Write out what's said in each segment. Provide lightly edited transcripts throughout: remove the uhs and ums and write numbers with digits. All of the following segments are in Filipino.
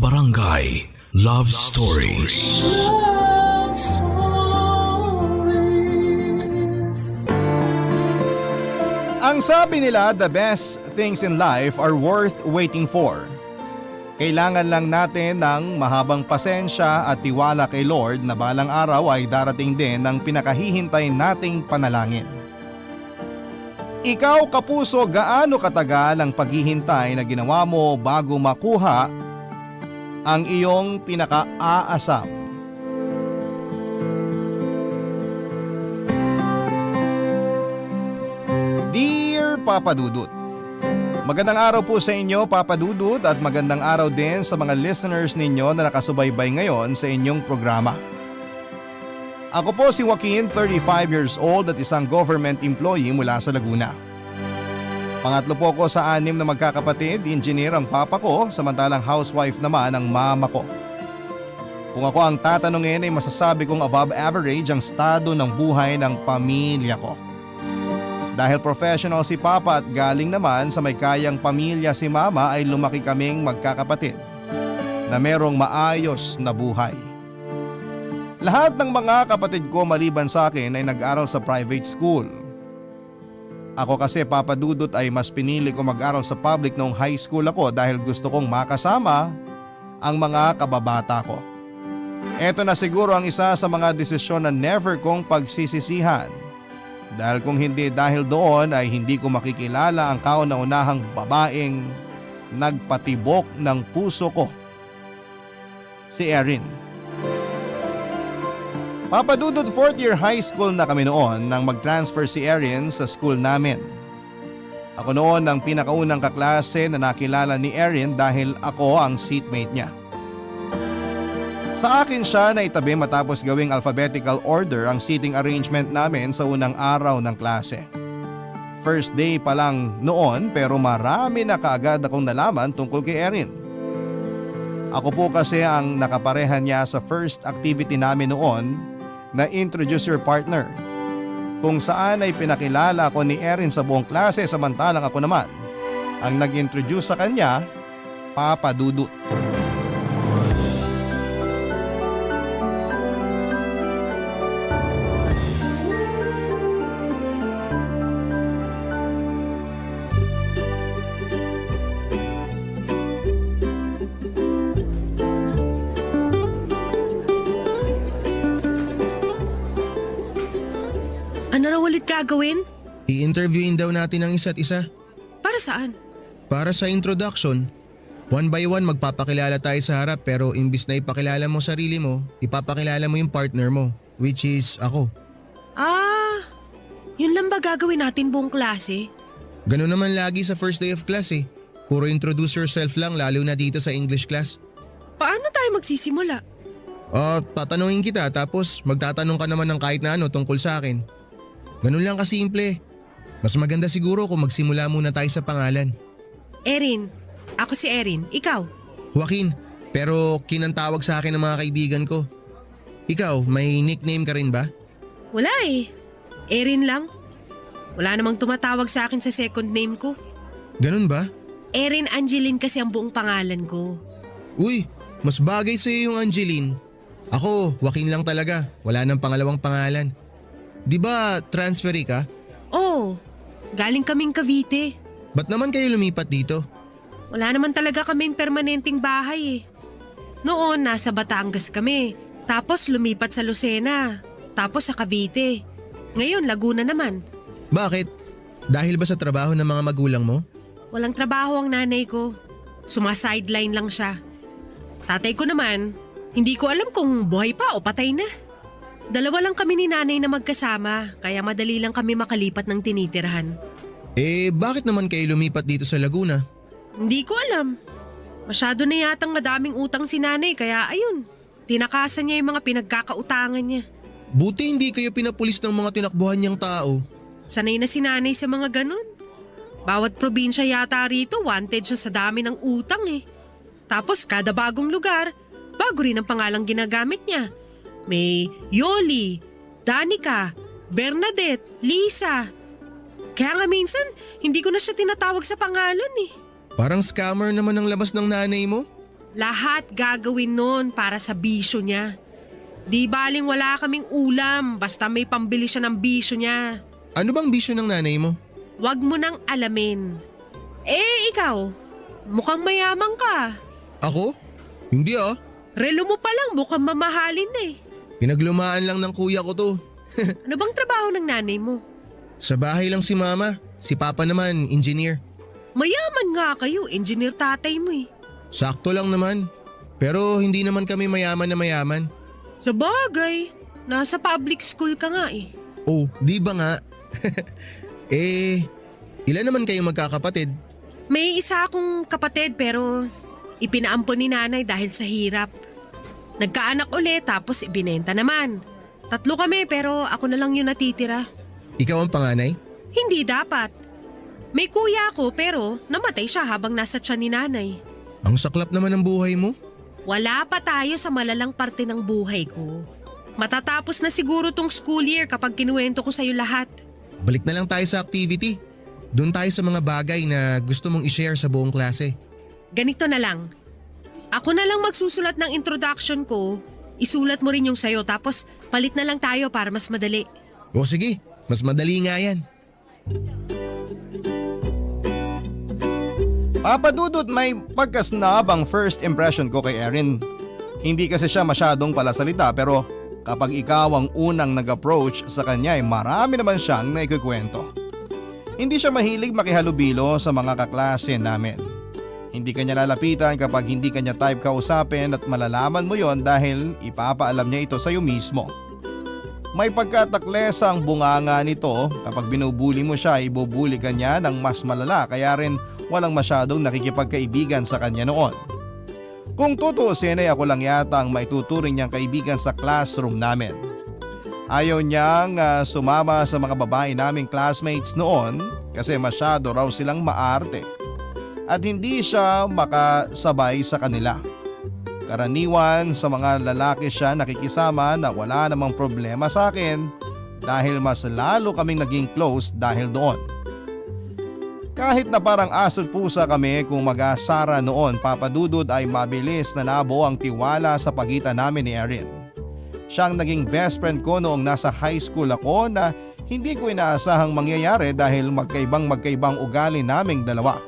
Barangay Love Stories. Love Stories. Ang sabi nila, the best things in life are worth waiting for. Kailangan lang natin ng mahabang pasensya at tiwala kay Lord na balang araw ay darating din ang pinakahihintay nating panalangin. Ikaw kapuso, gaano katagal ang paghihintay na ginawa mo bago makuha ang iyong pinaka-aasam? Dear Papa Dudut, magandang araw po sa inyo Papa Dudut at magandang araw din sa mga listeners ninyo na nakasubaybay ngayon sa inyong programa. Ako po si Joaquin, 35 years old at isang government employee mula sa Laguna. Pangatlo po ko sa 6 na magkakapatid, engineer ang papa ko, samantalang housewife naman ang mama ko. Kung ako ang tatanungin ay masasabi kong above average ang estado ng buhay ng pamilya ko. Dahil professional si papa at galing naman sa may kayang pamilya si mama ay lumaki kaming magkakapatid na merong maayos na buhay. Lahat ng mga kapatid ko maliban sa akin ay nag-aral sa private school. Ako kasi Papa Dudut ay mas pinili ko mag-aral sa public noong high school ako dahil gusto kong makasama ang mga kababata ko. Ito na siguro ang isa sa mga desisyon na never kong pagsisisihan. Dahil kung hindi dahil doon ay hindi ko makikilala ang kauna-unahang babaeng nagpatibok ng puso ko. Si Erin. Papa Dudut, 4th year high school na kami noon nang mag-transfer si Erin sa school namin. Ako noon ang pinakaunang kaklase na nakilala ni Erin dahil ako ang seatmate niya. Sa akin siya naitabi matapos gawing alphabetical order ang seating arrangement namin sa unang araw ng klase. First day pa lang noon pero marami na kaagad akong nalaman tungkol kay Erin. Ako po kasi ang nakapareha niya sa first activity namin noon na introduce your partner, kung saan ay pinakilala ako ni Erin sa buong klase samantalang ako naman ang nag-introduce sa kanya, Papa Dudut. Ano raw ulit gagawin? I-interviewin daw natin ang isa't isa. Para saan? Para sa introduction, one by one magpapakilala tayo sa harap pero imbis na ipakilala mo sarili mo, ipapakilala mo yung partner mo, which is ako. Yun lang ba gagawin natin buong klase? Ganun naman lagi sa first day of class eh. Puro introduce yourself lang lalo na dito sa English class. Paano tayo magsisimula? Tatanungin kita tapos magtatanong ka naman ng kahit na ano tungkol sa akin. Ganun lang kasimple. Mas maganda siguro kung magsimula muna tayo sa pangalan. Erin. Ako si Erin. Ikaw? Joaquin, pero kinantawag sa akin ng mga kaibigan ko. Ikaw, may nickname ka rin ba? Wala eh. Erin lang. Wala namang tumatawag sa akin sa second name ko. Ganun ba? Erin Angeline kasi ang buong pangalan ko. Uy, mas bagay sa'yo yung Angeline. Ako, Joaquin lang talaga. Wala nang pangalawang pangalan. Di ba transferee ka? Oo. Galing kaming Cavite. Ba't naman kayo lumipat dito? Wala naman talaga kaming permanenteng bahay eh. Noon, nasa Batangas kami. Tapos lumipat sa Lucena. Tapos sa Cavite. Ngayon, Laguna naman. Bakit? Dahil ba sa trabaho ng mga magulang mo? Walang trabaho ang nanay ko. Sumasideline lang siya. Tatay ko naman, hindi ko alam kung buhay pa o patay na. Dalawa lang kami ni nanay na magkasama, kaya madali lang kami makalipat ng tinitirahan. Bakit naman kayo lumipat dito sa Laguna? Hindi ko alam. Masyado na yatang madaming utang si nanay, kaya ayun, tinakasan niya yung mga pinagkakautangan niya. Buti hindi kayo pinapulis ng mga tinakbuhan niyang tao. Sanay na si nanay sa mga ganun. Bawat probinsya yata rito, wanted siya sa dami ng utang eh. Tapos kada bagong lugar, bago rin ang pangalang ginagamit niya. May Yoli, Danica, Bernadette, Lisa. Kaya nga minsan, hindi ko na siya tinatawag sa pangalan eh. Parang scammer naman ang labas ng nanay mo. Lahat gagawin nun para sa bisyo niya. Di baling wala kaming ulam basta may pambili siya ng bisyo niya. Ano bang bisyo ng nanay mo? Huwag mo nang alamin. Ikaw, mukhang mayaman ka. Ako? Hindi ah. Relo mo pa lang mukhang mamahalin na eh. Pinaglumaan lang ng kuya ko to. Ano bang trabaho ng nanay mo? Sa bahay lang si mama. Si papa naman, engineer. Mayaman nga kayo, engineer tatay mo eh. Sakto lang naman. Pero hindi naman kami mayaman na mayaman. Sa bagay, nasa public school ka nga eh. Oh, di ba nga? Ilan naman kayong magkakapatid? May isa akong kapatid pero ipinaampon ni nanay dahil sa hirap. Nagkaanak ulit tapos ibinenta naman. 3 kami pero ako na lang yung natitira. Ikaw ang panganay? Hindi dapat. May kuya ako pero namatay siya habang nasa tiyan ni nanay. Ang saklap naman ng buhay mo. Wala pa tayo sa malalang parte ng buhay ko. Matatapos na siguro tong school year kapag kinuwento ko sa'yo lahat. Balik na lang tayo sa activity. Doon tayo sa mga bagay na gusto mong i-share sa buong klase. Ganito na lang. Ako na lang magsusulat ng introduction ko. Isulat mo rin yung sayo tapos palit na lang tayo para mas madali. O sige, mas madali nga yan. Papa Dudut, may pagkasnab ang first impression ko kay Erin. Hindi kasi siya masyadong palasalita pero kapag ikaw ang unang nag-approach sa kanya ay marami naman siyang naikukwento. Hindi siya mahilig makihalubilo sa mga kaklase namin. Hindi kanya lalapitan kapag hindi kanya type kausapin at malalaman mo yon dahil ipapaalam niya ito sa iyo mismo. May pagkatakles ang bunganga nito, kapag binubuli mo siya ibubuli ka niya ng mas malala kaya rin walang masyadong nakikipagkaibigan sa kanya noon. Kung tutuusin ay ako lang yata ang maituturing niyang kaibigan sa classroom namin. Ayaw niyang sumama sa mga babae naming classmates noon kasi masyado raw silang maarte at hindi siya makasabay sa kanila. Karaniwan sa mga lalaki siya nakikisama na wala namang problema sa akin dahil mas lalo kaming naging close dahil doon. Kahit na parang aso't pusa kami kung mag-asara noon, Papa Dudut, ay mabilis na nabuo ang tiwala sa pagitan namin ni Erin. Siyang naging best friend ko noong nasa high school ako na hindi ko inaasahang mangyayari dahil magkaibang ugali naming dalawa.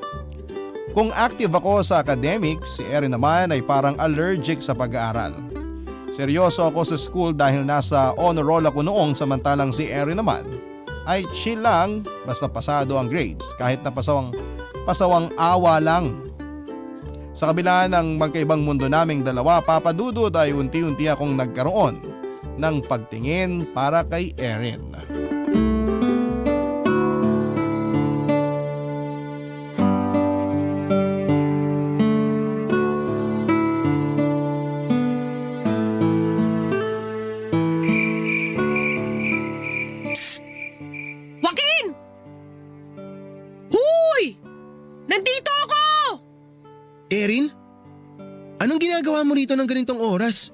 Kung active ako sa academics, si Erin naman ay parang allergic sa pag-aaral. Seryoso ako sa school dahil nasa honor roll ako noong samantalang si Erin naman ay chill lang basta pasado ang grades kahit na pasawang awa lang. Sa kabila ng magkaibang mundo naming dalawa, Papa Dudut, ay unti-unti akong nagkaroon ng pagtingin para kay Erin. Joaquin! Huy! Nandito ako! Erin? Anong ginagawa mo rito ng ganitong oras?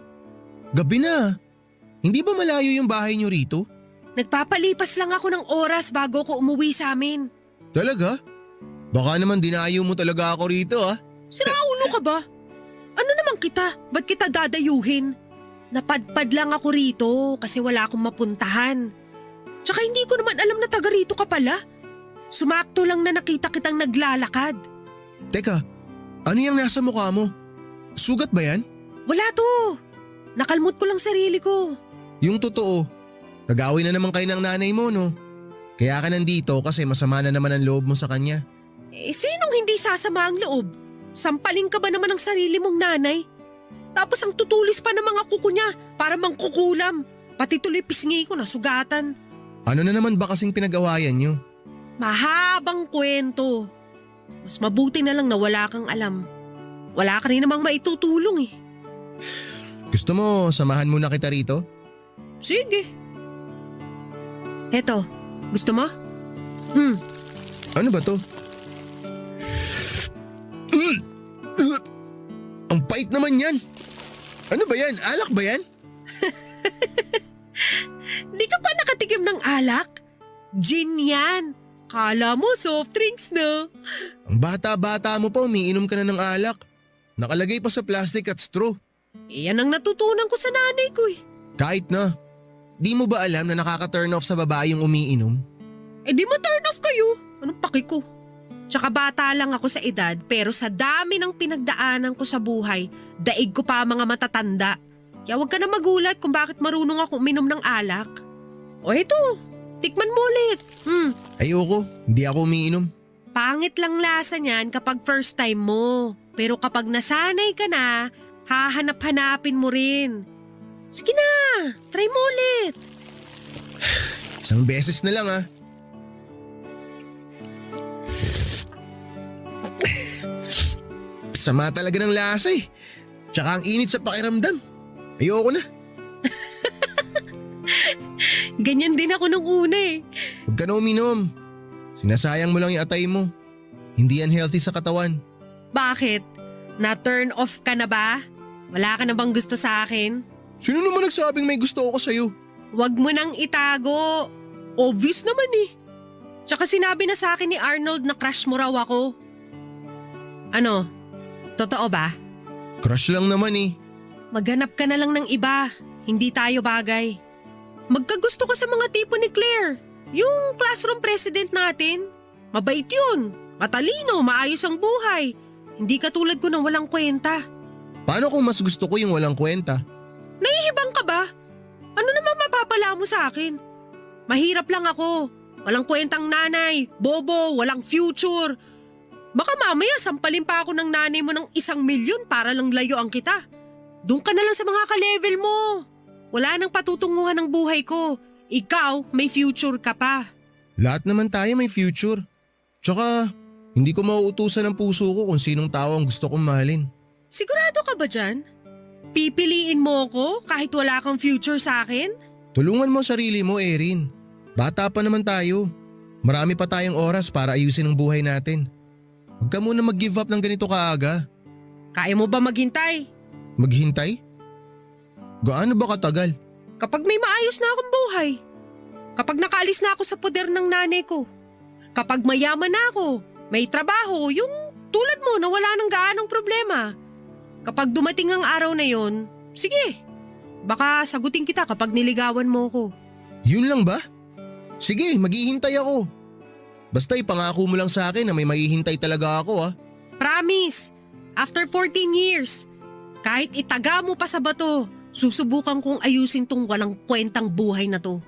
Gabi na. Hindi ba malayo yung bahay niyo rito? Nagpapalipas lang ako ng oras bago ko umuwi sa amin. Talaga? Baka naman dinayo mo talaga ako rito ah. Siraulo ka ba? Ano naman kita? Ba't kita dadayuhin? Napadpad lang ako rito kasi wala akong mapuntahan. Tsaka hindi ko naman alam na taga rito ka pala. Sumakto lang na nakita kitang naglalakad. Teka, ano yung nasa mukha mo? Sugat ba yan? Wala to. Nakalmot ko lang sarili ko. Yung totoo, nag-away na naman kayo ng nanay mo no? Kaya ka nandito kasi masama na naman ang loob mo sa kanya. Sinong hindi sasama ang loob? Sampaling ka ba naman ng sarili mong nanay? Tapos ang tutulis pa ng mga kuko niya para mangkukulam. Pati tuloy pisngi ko na sugatan. Ano na naman ba kasing pinag-awayan nyo? Mahabang kwento. Mas mabuti na lang na wala kang alam. Wala ka rin namang maitutulong eh. Gusto mo samahan muna kita rito? Sige. Eto, gusto mo? Ano ba to? Ang pait naman yan. Ano ba yan? Alak ba yan? Di ka pa nakatikim ng alak? Gin yan. Kala mo soft drinks na. Ang bata-bata mo pa umiinom ka na ng alak. Nakalagay pa sa plastic at straw. Yan ang natutunan ko sa nanay ko eh. Kahit na. Di mo ba alam na nakaka-turn off sa babae yung umiinom? Di mo turn off kayo. Anong paki ko? Tsaka bata lang ako sa edad pero sa dami ng pinagdaanan ko sa buhay, daig ko pa mga matatanda. Kaya huwag ka na magulat kung bakit marunong ako uminom ng alak. O eto, tikman mo ulit. Ayoko, hindi ako umiinom. Pangit lang lasa niyan kapag first time mo. Pero kapag nasanay ka na, hahanap-hanapin mo rin. Sige na, try mo ulit. Isang beses na lang ah. Sama talaga ng lasa eh. Tsaka ang init sa pakiramdam. Ayoko na. Ganyan din ako nung una eh. Huwag ka na uminom. Sinasayang mo lang yung atay mo. Hindi yan healthy sa katawan. Bakit? Na-turn off ka na ba? Wala ka na bang gusto sa akin? Sino naman nagsabing may gusto ako sa'yo? Huwag mo nang itago. Obvious naman eh. Tsaka sinabi na sa akin ni Arnold na crush mo raw ako. Ano? Totoo ba? Crush lang naman eh. Maghanap ka na lang ng iba. Hindi tayo bagay. Magkagusto ka sa mga tipo ni Claire. Yung classroom president natin. Mabait yun. Matalino, maayos ang buhay. Hindi katulad ko ng walang kwenta. Paano kung mas gusto ko yung walang kwenta? Nahihibang ka ba? Ano naman mapapala mo sa akin? Mahirap lang ako. Walang kwentang nanay, bobo, walang future. Baka mamaya sampalin pa ako ng nanay mo ng 1,000,000 para lang layuan kita. Doon ka na lang sa mga ka-level mo. Wala nang patutunguhan ng buhay ko. Ikaw, may future ka pa. Lahat naman tayo may future. Tsaka, hindi ko mauutusan ng puso ko kung sinong tao ang gusto kong mahalin. Sigurado ka ba dyan? Pipiliin mo ko kahit wala kang future sa akin? Tulungan mo sarili mo, Erin. Bata pa naman tayo. Marami pa tayong oras para ayusin ang buhay natin. Huwag ka muna mag-give up ng ganito kaaga. Kaya mo ba maghintay? Maghintay? Gaano ba katagal? Kapag may maayos na akong buhay. Kapag nakaalis na ako sa poder ng nanay ko. Kapag mayaman na ako, may trabaho, yung tulad mo na wala nang gaanong problema. Kapag dumating ang araw na yon, sige. Baka sagutin kita kapag niligawan mo ko. Yun lang ba? Sige, maghihintay ako. Basta ipangako mo lang sa akin na may maghihintay talaga ako ah. Promise, after 14 years, kahit itaga mo pa sa bato, susubukan kong ayusin tong walang kwentang buhay na to.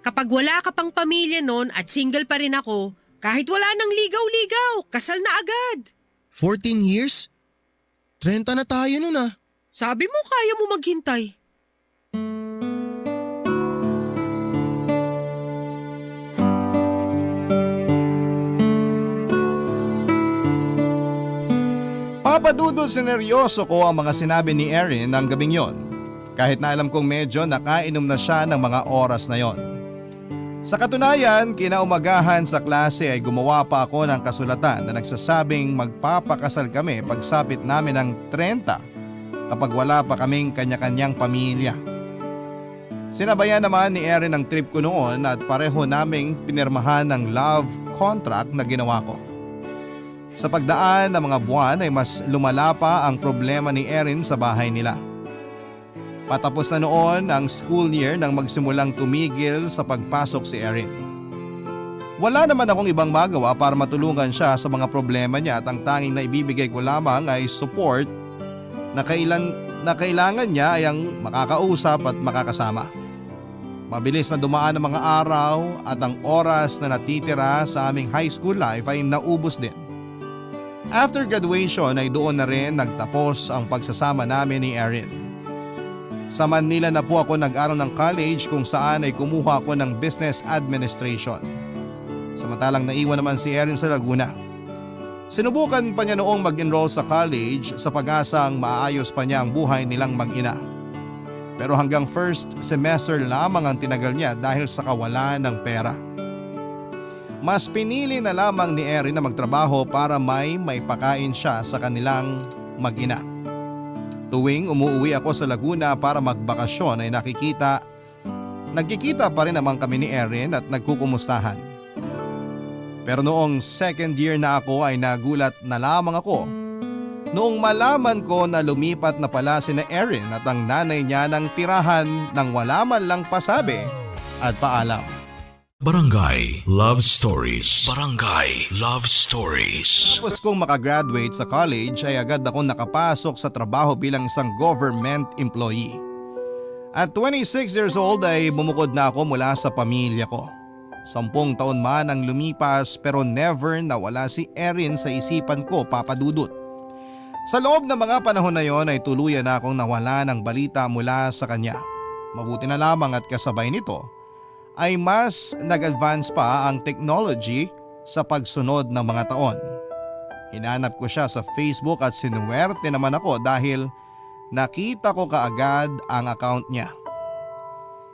Kapag wala ka pang pamilya nun at single pa rin ako, kahit wala nang ligaw-ligaw, kasal na agad. 14 years? 30 na tayo nun ah. Sabi mo kaya mo maghintay. Papadudod sineryoso ko ang mga sinabi ni Erin ng gabing yon. Kahit na alam kong medyo nakainom na siya ng mga oras na yon. Sa katunayan, kinaumagahan sa klase ay gumawa pa ako ng kasulatan na nagsasabing magpapakasal kami pagsapit namin ng 30 kapag wala pa kaming kanya-kanyang pamilya. Sinabayan naman ni Erin ang trip ko noon at pareho naming pinirmahan ng love contract na ginawa ko. Sa pagdaan ng mga buwan ay mas lumala pa ang problema ni Erin sa bahay nila. Patapos na noon ang school year nang magsimulang tumigil sa pagpasok si Erin. Wala naman akong ibang magawa para matulungan siya sa mga problema niya at ang tanging na ibibigay ko lamang ay support na kailangan niya ay ang makakausap at makakasama. Mabilis na dumaan ang mga araw at ang oras na natitira sa aming high school life ay naubos din. After graduation ay doon na rin nagtapos ang pagsasama namin ni Erin. Sa Manila na po ako nag-aral ng college kung saan ay kumuha ako ng business administration. Samantalang naiwan naman si Erin sa Laguna. Sinubukan pa niya noong mag-enroll sa college sa pag-asang maayos pa niya ang buhay nilang mag-ina. Pero hanggang first semester lamang ang tinagal niya dahil sa kawalan ng pera. Mas pinili na lamang ni Erin na magtrabaho para may maipakain siya sa kanilang mag-ina. Tuwing umuwi ako sa Laguna para magbakasyon ay nagkikita pa rin naman kami ni Erin at nagkukumustahan. Pero noong second year na ako ay nagulat na lamang ako Noong malaman ko na lumipat na pala sina Erin at ang nanay niya ng tirahan nang wala man lang pasabi at paalam. Barangay Love Stories. Barangay Love Stories. Tapos kong makagraduate sa college ay agad ako nakapasok sa trabaho bilang isang government employee. At 26 years old ay bumukod na ako mula sa pamilya ko. 10 taon man ang lumipas pero never nawala si Erin sa isipan ko, Papa Dudut. Sa loob ng mga panahon na yon ay tuluyan na akong nawala ng balita mula sa kanya. Mabuti na lamang at kasabay nito ay mas nag-advance pa ang technology sa pagsunod ng mga taon. Hinanap ko siya sa Facebook at sinuwerte naman ako dahil nakita ko kaagad ang account niya.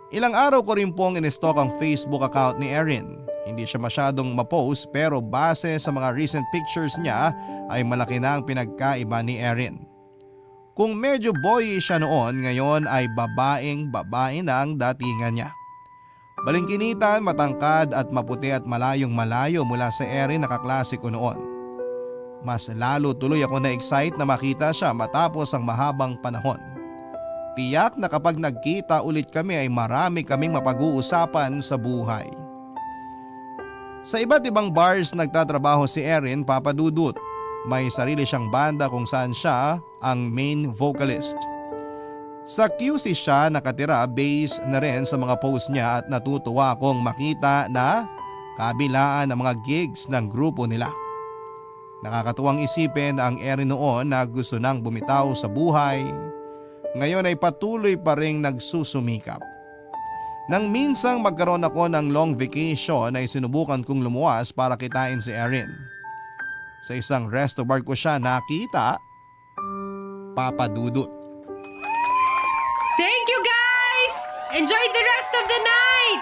Ilang araw ko rin pong in-stalk ang Facebook account ni Erin. Hindi siya masyadong ma-post pero base sa mga recent pictures niya ay malaki na ang pinagkaiba ni Erin. Kung medyo boy siya noon, ngayon ay babae na ang datingan niya. Balingkinitan, matangkad at maputi at malayong malayo mula sa Erin na kaklase ko noon. Mas lalo tuloy ako na-excite na makita siya matapos ang mahabang panahon. Tiyak na kapag nagkita ulit kami ay marami kaming mapag-uusapan sa buhay. Sa iba't ibang bars nagtatrabaho si Erin, Papa Dudut. May sarili siyang banda kung saan siya ang main vocalist. Sa QC siya nakatira, base na rin sa mga posts niya at natutuwa akong makita na kabilaan ng mga gigs ng grupo nila. Nakakatuwang isipin ang Erin noon na gusto nang bumitaw sa buhay. Ngayon ay patuloy pa ring nagsusumikap. Nang minsang magkaroon ako ng long vacation ay sinubukan kong lumuwas para kitain si Erin. Sa isang resto bar ko siya nakita, Papa Dudut. Thank you guys! Enjoy the rest of the night!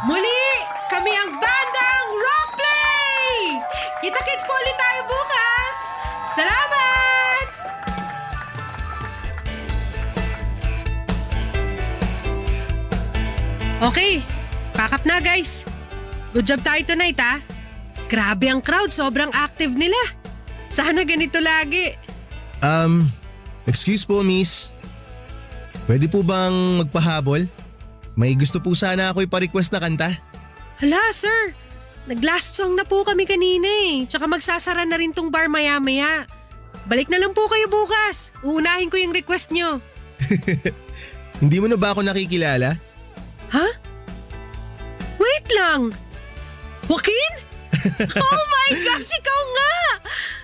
Muli, kami ang bandang Rockplay! Kita-kits po ulit tayo bukas! Salamat! Okay, pack up na guys. Good job tayo tonight ha. Grabe ang crowd, sobrang active nila. Sana ganito lagi. Excuse po miss. Pwede po bang magpahabol? May gusto po sana ako ipa-request na kanta. Hala sir, nag-last song na po kami kanina eh. Tsaka magsasara na rin tong bar maya-maya. Balik na lang po kayo bukas. Uunahin ko yung request nyo. Hindi mo na ba ako nakikilala? Ha? Wait lang. Joaquin? Oh my gosh, ikaw nga!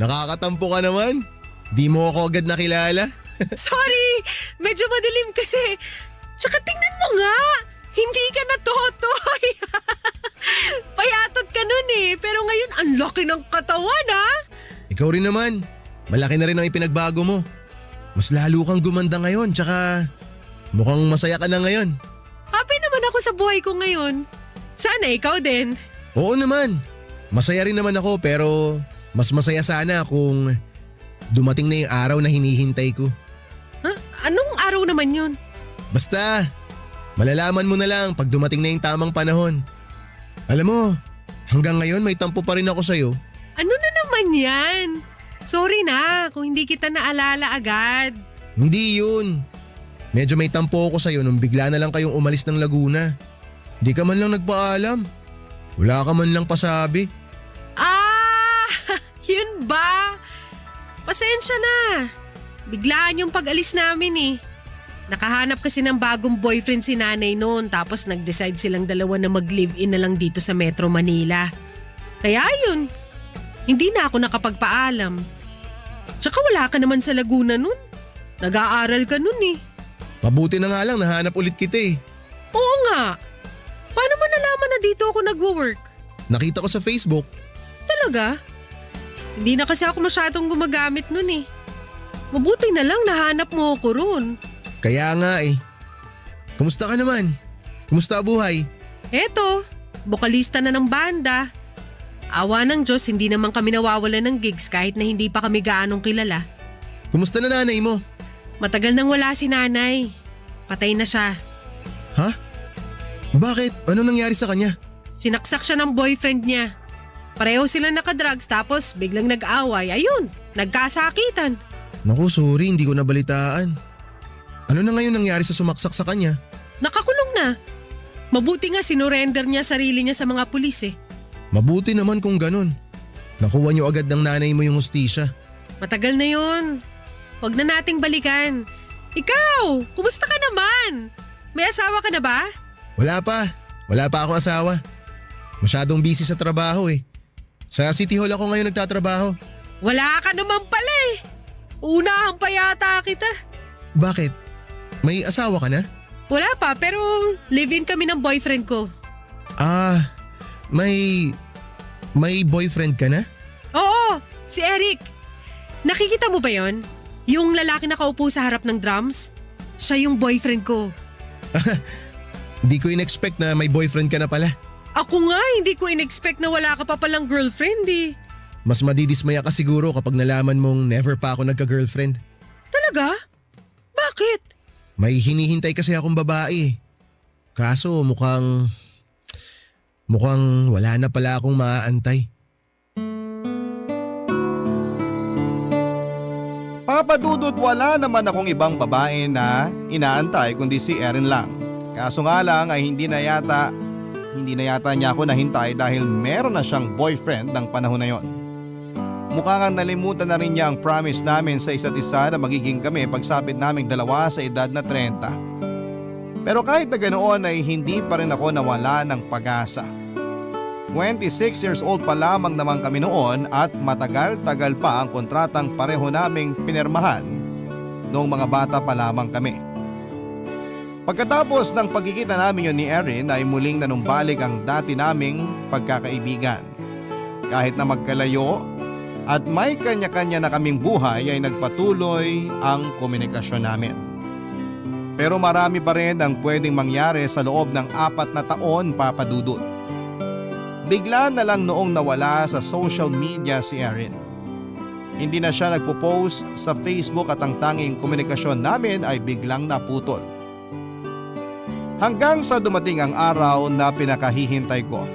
Nakakatampo ka naman. Di mo ako agad nakilala. Sorry, medyo madilim kasi. Tsaka tingnan mo nga, hindi ka na totoy. Payatot ka nun eh, pero ngayon ang laki ng katawan ha. Ikaw rin naman. Malaki na rin ang ipinagbago mo. Mas lalo kang gumanda ngayon, tsaka mukhang masaya ka na ngayon. Happy naman ako sa buhay ko ngayon. Sana ikaw din. Oo naman. Masaya rin naman ako pero mas masaya sana kung dumating na yung araw na hinihintay ko. Ha? Anong araw naman yun? Basta, malalaman mo na lang pag dumating na yung tamang panahon. Alam mo, hanggang ngayon may tampo pa rin ako sa'yo. Ano na naman yan? Sorry na kung hindi kita naalala agad. Hindi yun. Medyo may tampo ako sa'yo nung bigla na lang kayong umalis ng Laguna. Di ka man lang nagpaalam. Wala ka man lang pasabi. Ah! Yun ba? Pasensya na. Biglaan yung pag-alis namin eh. Nakahanap kasi ng bagong boyfriend si nanay noon tapos nag-decide silang dalawa na mag-live-in na lang dito sa Metro Manila. Kaya yun, hindi na ako nakapagpaalam. Tsaka wala ka naman sa Laguna noon. Nag-aaral ka noon eh. Mabuti na nga lang nahanap ulit kita eh. Oo nga. Paano mo nalaman na dito ako nagwo-work? Nakita ko sa Facebook. Talaga? Hindi na kasi ako masyadong gumagamit nun eh. Mabuti na lang nahanap mo ako ron. Kaya nga eh. Kumusta ka naman? Kumusta buhay? Eto, bokalista na ng banda. Awa ng Diyos, hindi naman kami nawawala ng gigs kahit na hindi pa kami gaanong kilala. Kumusta na nanay mo? Matagal nang wala si nanay. Patay na siya. Ha? Bakit? Ano nangyari sa kanya? Sinaksak siya ng boyfriend niya. Pareho sila nakadrugs tapos biglang nag-away. Ayun, nagkasakitan. Naku, sorry, hindi ko nabalitaan. Ano na ngayon nangyari sa sumaksak sa kanya? Nakakulong na. Mabuti nga sinurrender niya sarili niya sa mga pulis eh. Mabuti naman kung ganun. Nakuha niyo agad ng nanay mo yung hustisya. Matagal na yun. Huwag na nating balikan. Ikaw, kumusta ka naman? May asawa ka na ba? Wala pa ako asawa. Masyadong busy sa trabaho eh. Sa City Hall ako ngayon nagtatrabaho. Wala ka naman pala eh. Unahan pa yata kita. Bakit? May asawa ka na? Wala pa pero live-in kami ng boyfriend ko. Ah, may boyfriend ka na? Oo, si Eric. Nakikita mo ba yon? Yung lalaki na kaupo sa harap ng drums? Siya yung boyfriend ko. Hindi ko in-expect na may boyfriend ka na pala. Ako nga, hindi ko in-expect na wala ka pa palang girlfriend eh. Mas madidismaya ka siguro kapag nalaman mong never pa ako nagka-girlfriend. Talaga? Bakit? May hinihintay kasi akong babae. Kaso mukhang wala na pala akong maaantay. Papa Dudut, wala naman akong ibang babae na inaantay kundi si Erin lang. Kaso nga lang ay hindi na yata niya ako nahintay dahil meron na siyang boyfriend ng panahon na yon. Mukha nga nalimutan na rin niya ang promise namin sa isa't isa na magiging kami pagsapit naming dalawa sa edad na 30. Pero kahit na ganoon ay hindi pa rin ako nawala ng pag-asa. 26 years old pa lamang naman kami noon at matagal-tagal pa ang kontratang pareho naming pinirmahan noong mga bata pa lamang kami. Pagkatapos ng pagkikita namin yun ni Erin ay muling nanumbalik ang dati naming pagkakaibigan. Kahit na magkalayo at may kanya-kanya na kaming buhay ay nagpatuloy ang komunikasyon namin. Pero marami pa rin ang pwedeng mangyari sa loob ng 4 na taon, Papa Dudut. Bigla na lang noong nawala sa social media si Erin. Hindi na siya nagpo-post sa Facebook at ang tanging komunikasyon namin ay biglang naputol. Hanggang sa dumating ang araw na pinakahihintay ko.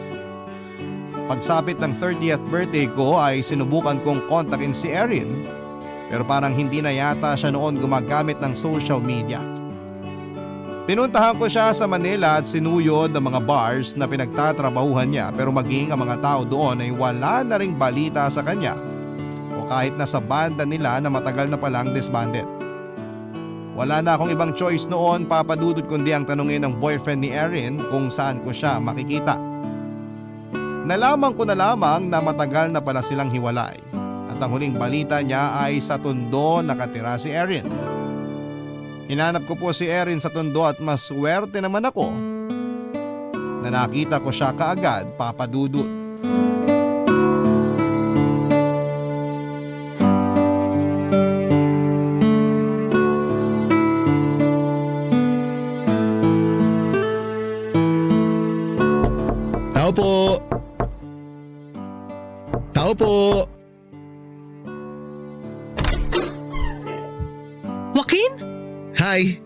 Pagsapit ng 30th birthday ko ay sinubukan kong kontakin si Erin pero parang hindi na yata siya noon gumagamit ng social media. Pinuntahan ko siya sa Manila at sinuyod ng mga bars na pinagtatrabahuhan niya pero maging ang mga tao doon ay wala na ring balita sa kanya o kahit na sa banda nila na matagal na palang disbanded. Wala na akong ibang choice noon, Papa Dudut, kundi ang tanungin ng boyfriend ni Erin kung saan ko siya makikita. Nalaman ko na lamang na matagal na pala silang hiwalay at ang huling balita niya ay sa Tondo nakatira si Erin. Hinanap ko po si Erin sa Tondo at maswerte naman ako na nakita ko siya kaagad, Papa Dudut. Tao po! Tao po! Joaquin? Hi!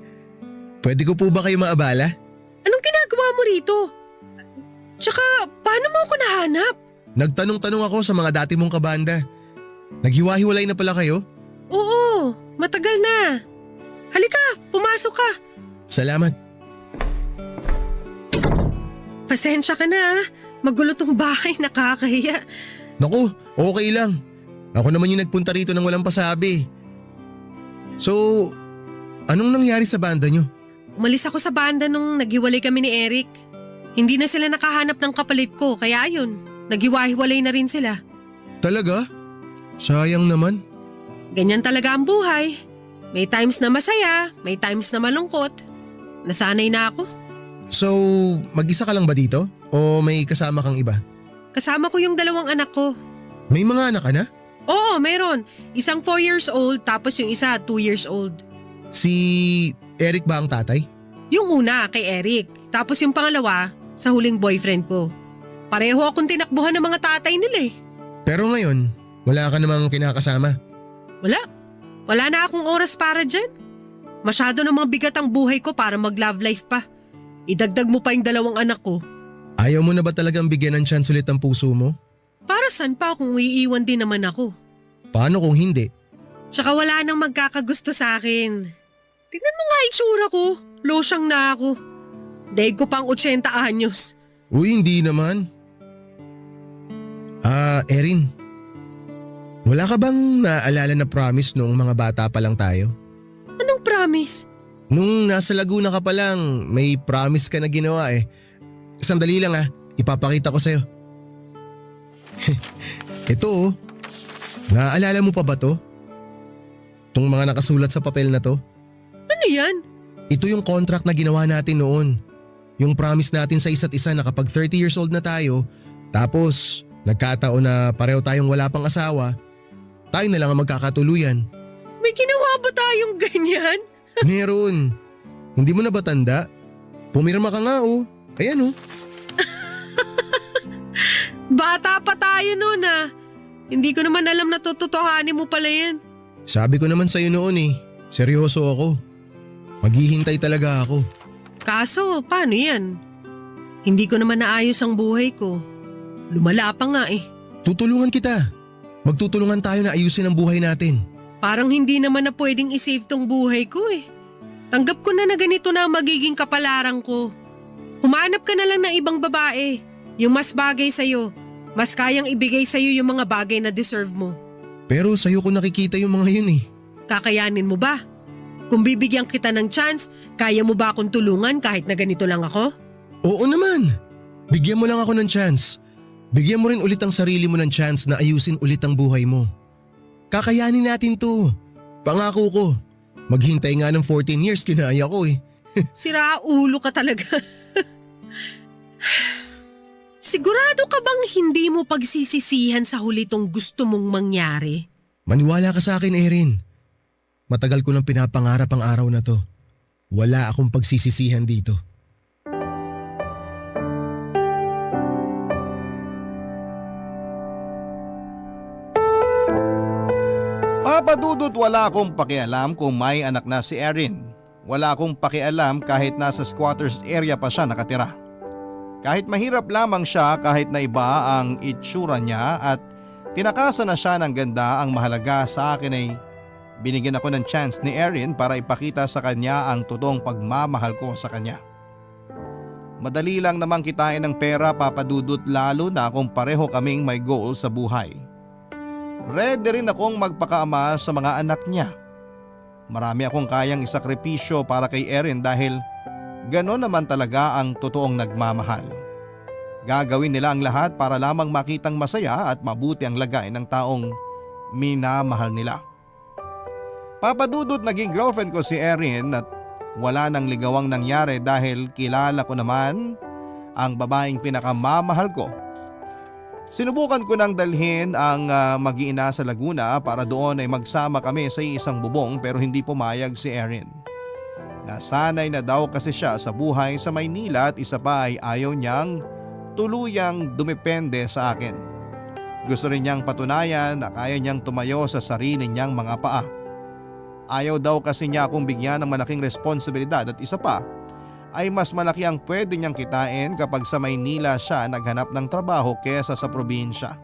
Pwede ko po ba kayo maabala? Anong ginagawa mo rito? Tsaka, paano mo ako nahanap? Nagtanong-tanong ako sa mga dati mong kabanda. Naghiwa-hiwalay na pala kayo? Oo, matagal na. Halika, pumasok ka. Salamat. Pasensya ka na. Magulo tong bahay, nakakahiya. Naku, okay lang. Ako naman yung nagpunta rito nang walang pasabi. So, anong nangyari sa banda nyo? Umalis ako sa banda nung naghiwalay kami ni Eric. Hindi na sila nakahanap ng kapalit ko, kaya ayun, naghiwa-hiwalay na rin sila. Talaga? Sayang naman. Ganyan talaga ang buhay. May times na masaya, may times na malungkot. Nasanay na ako. So, mag-isa ka lang ba dito? O may kasama kang iba? Kasama ko yung 2 anak ko. May mga anak ka na? Oo, meron. Isang 4 years old tapos yung isa 2 years old. Si Eric ba ang tatay? Yung una kay Eric, tapos yung pangalawa sa huling boyfriend ko. Pareho akong tinakbuhan ng mga tatay nila eh. Pero ngayon, wala ka namang kinakasama. Wala. Wala na akong oras para dyan. Masyado namang bigat ang buhay ko para mag-love life pa. Idagdag mo pa yung 2 anak ko. Ayaw mo na ba talagang bigyan ng chance ulit ang puso mo? Para saan pa kung iiwan din naman ako? Paano kung hindi? Tsaka wala nang magkakagusto sa akin. Tingnan mo nga itsura ko. Losyang na ako. Daig ko pang 80 anyos. Uy, hindi naman. Erin. Wala ka bang naaalala na promise noong mga bata pa lang tayo? Anong promise? Nung nasa Laguna ka pa lang, may promise ka na ginawa eh. Sandali lang ipapakita ko sa'yo. Ito oh. Naaalala mo pa ba to? Itong mga nakasulat sa papel na to? Ano yan? Ito yung contract na ginawa natin noon. Yung promise natin sa isa't isa na kapag 30 years old na tayo, tapos nagkataon na pareho tayong wala pang asawa, tayo na lang ang magkakatuluyan. May ginawa ba tayong ganyan? Meron. Hindi mo na ba tanda? Pumirma ka nga oh. Ayan oh. Bata pa tayo noon Hindi ko naman alam na tututuhanin mo pala yan. Sabi ko naman sa'yo noon seryoso ako. Maghihintay talaga ako. Kaso, paano yan? Hindi ko naman naayos ang buhay ko. Lumala pa nga Tutulungan kita. Magtutulungan tayo na ayusin ang buhay natin. Parang hindi naman na pwedeng isave tong buhay ko Tanggap ko na ganito na ang magiging kapalaran ko. Humanap ka na lang ng ibang babae. Yung mas bagay sa'yo. Mas kayang ibigay sa'yo yung mga bagay na deserve mo. Pero sa'yo ko nakikita yung mga yun Kakayanin mo ba? Kung bibigyan kita ng chance, kaya mo ba akong tulungan kahit na ganito lang ako? Oo naman. Bigyan mo lang ako ng chance. Bigyan mo rin ulit ang sarili mo ng chance na ayusin ulit ang buhay mo. Kakayanin natin to. Pangako ko. Maghintay nga ng 14 years kinaya ko Sira ulo ka talaga. Sigurado ka bang hindi mo pagsisisihan sa huli tong gusto mong mangyari? Maniwala ka sa akin, Erin. Matagal ko nang pinapangarap ang araw na to. Wala akong pagsisisihan dito. Papa Dudut, wala akong pakialam kung may anak na si Erin. Wala akong pakialam kahit nasa squatters area pa siya nakatira. Kahit mahirap lamang siya, kahit na iba ang itsura niya at tinakasan na siya ng ganda, ang mahalaga sa akin ay binigyan ako ng chance ni Erin para ipakita sa kanya ang totoong pagmamahal ko sa kanya. Madali lang namang kitain ng pera, Papa Dudut, lalo na kung pareho kaming may goal sa buhay. Ready rin akong magpakaama sa mga anak niya. Marami akong kayang isakripisyo para kay Erin dahil ganon naman talaga ang totoong nagmamahal. Gagawin nila ang lahat para lamang makitang masaya at mabuti ang lagay ng taong minamahal nila. Papa Dudut, naging girlfriend ko si Erin at wala nang ligawang nangyari dahil kilala ko naman ang babaeng pinakamamahal ko. Sinubukan ko nang dalhin ang mag-iina sa Laguna para doon ay magsama kami sa isang bubong, pero hindi pumayag si Erin. Nasanay na daw kasi siya sa buhay sa Maynila at isa pa ay ayaw niyang tuluyang dumepende sa akin. Gusto rin niyang patunayan na kaya niyang tumayo sa sarili niyang mga paa. Ayaw daw kasi niya akong bigyan ng malaking responsibilidad at isa pa ay mas malaki ang pwede niyang kitain kapag sa Maynila siya naghanap ng trabaho kesa sa probinsya.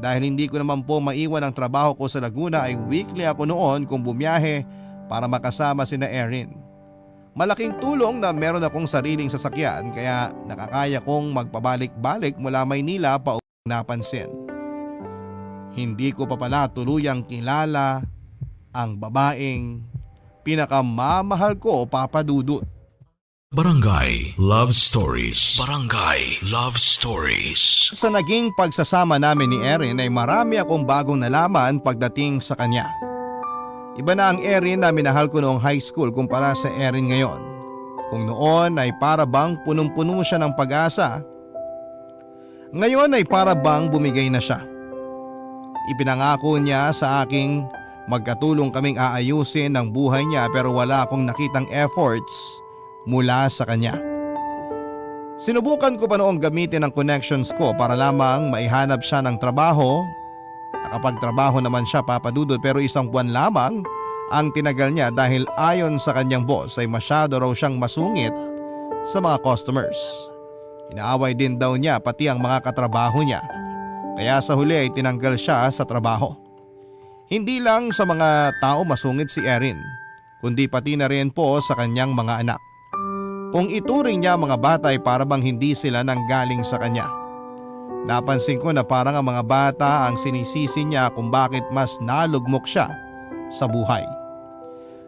Dahil hindi ko naman po maiwan ang trabaho ko sa Laguna ay weekly ako noon kung bumiyahe para makasama sina Erin. Malaking tulong na meron akong sariling sasakyan kaya nakakaya kong magpabalik-balik mula Maynila pa napansin. Hindi ko pa pala tuluyang kilala ang babaeng pinakamamahal ko, Papa Dudut. Barangay Love Stories. Barangay Love Stories. Sa naging pagsasama namin ni Erin ay marami akong bagong nalaman pagdating sa kanya. Iba na ang Erin na minahal ko noong high school kumpara sa Erin ngayon. Kung noon ay para bang punong-puno siya ng pag-asa, ngayon ay para bang bumigay na siya. Ipinangako niya sa aking magkatulong kaming aayusin ang buhay niya, pero wala akong nakitang efforts mula sa kanya. Sinubukan ko pa noong gamitin ang connections ko para lamang maihanap siya ng trabaho. Nakapagtrabaho naman siya, Papa Dudut, pero isang buwan lamang ang tinagal niya dahil ayon sa kanyang boss ay masyado raw siyang masungit sa mga customers. Inaaway din daw niya pati ang mga katrabaho niya. Kaya sa huli ay tinanggal siya sa trabaho. Hindi lang sa mga tao masungit si Erin, kundi pati na rin po sa kanyang mga anak. Kung ituring niya mga bata ay para bang hindi sila nanggaling sa kanya. Napansin ko na parang ang mga bata ang sinisisi niya kung bakit mas nalugmok siya sa buhay.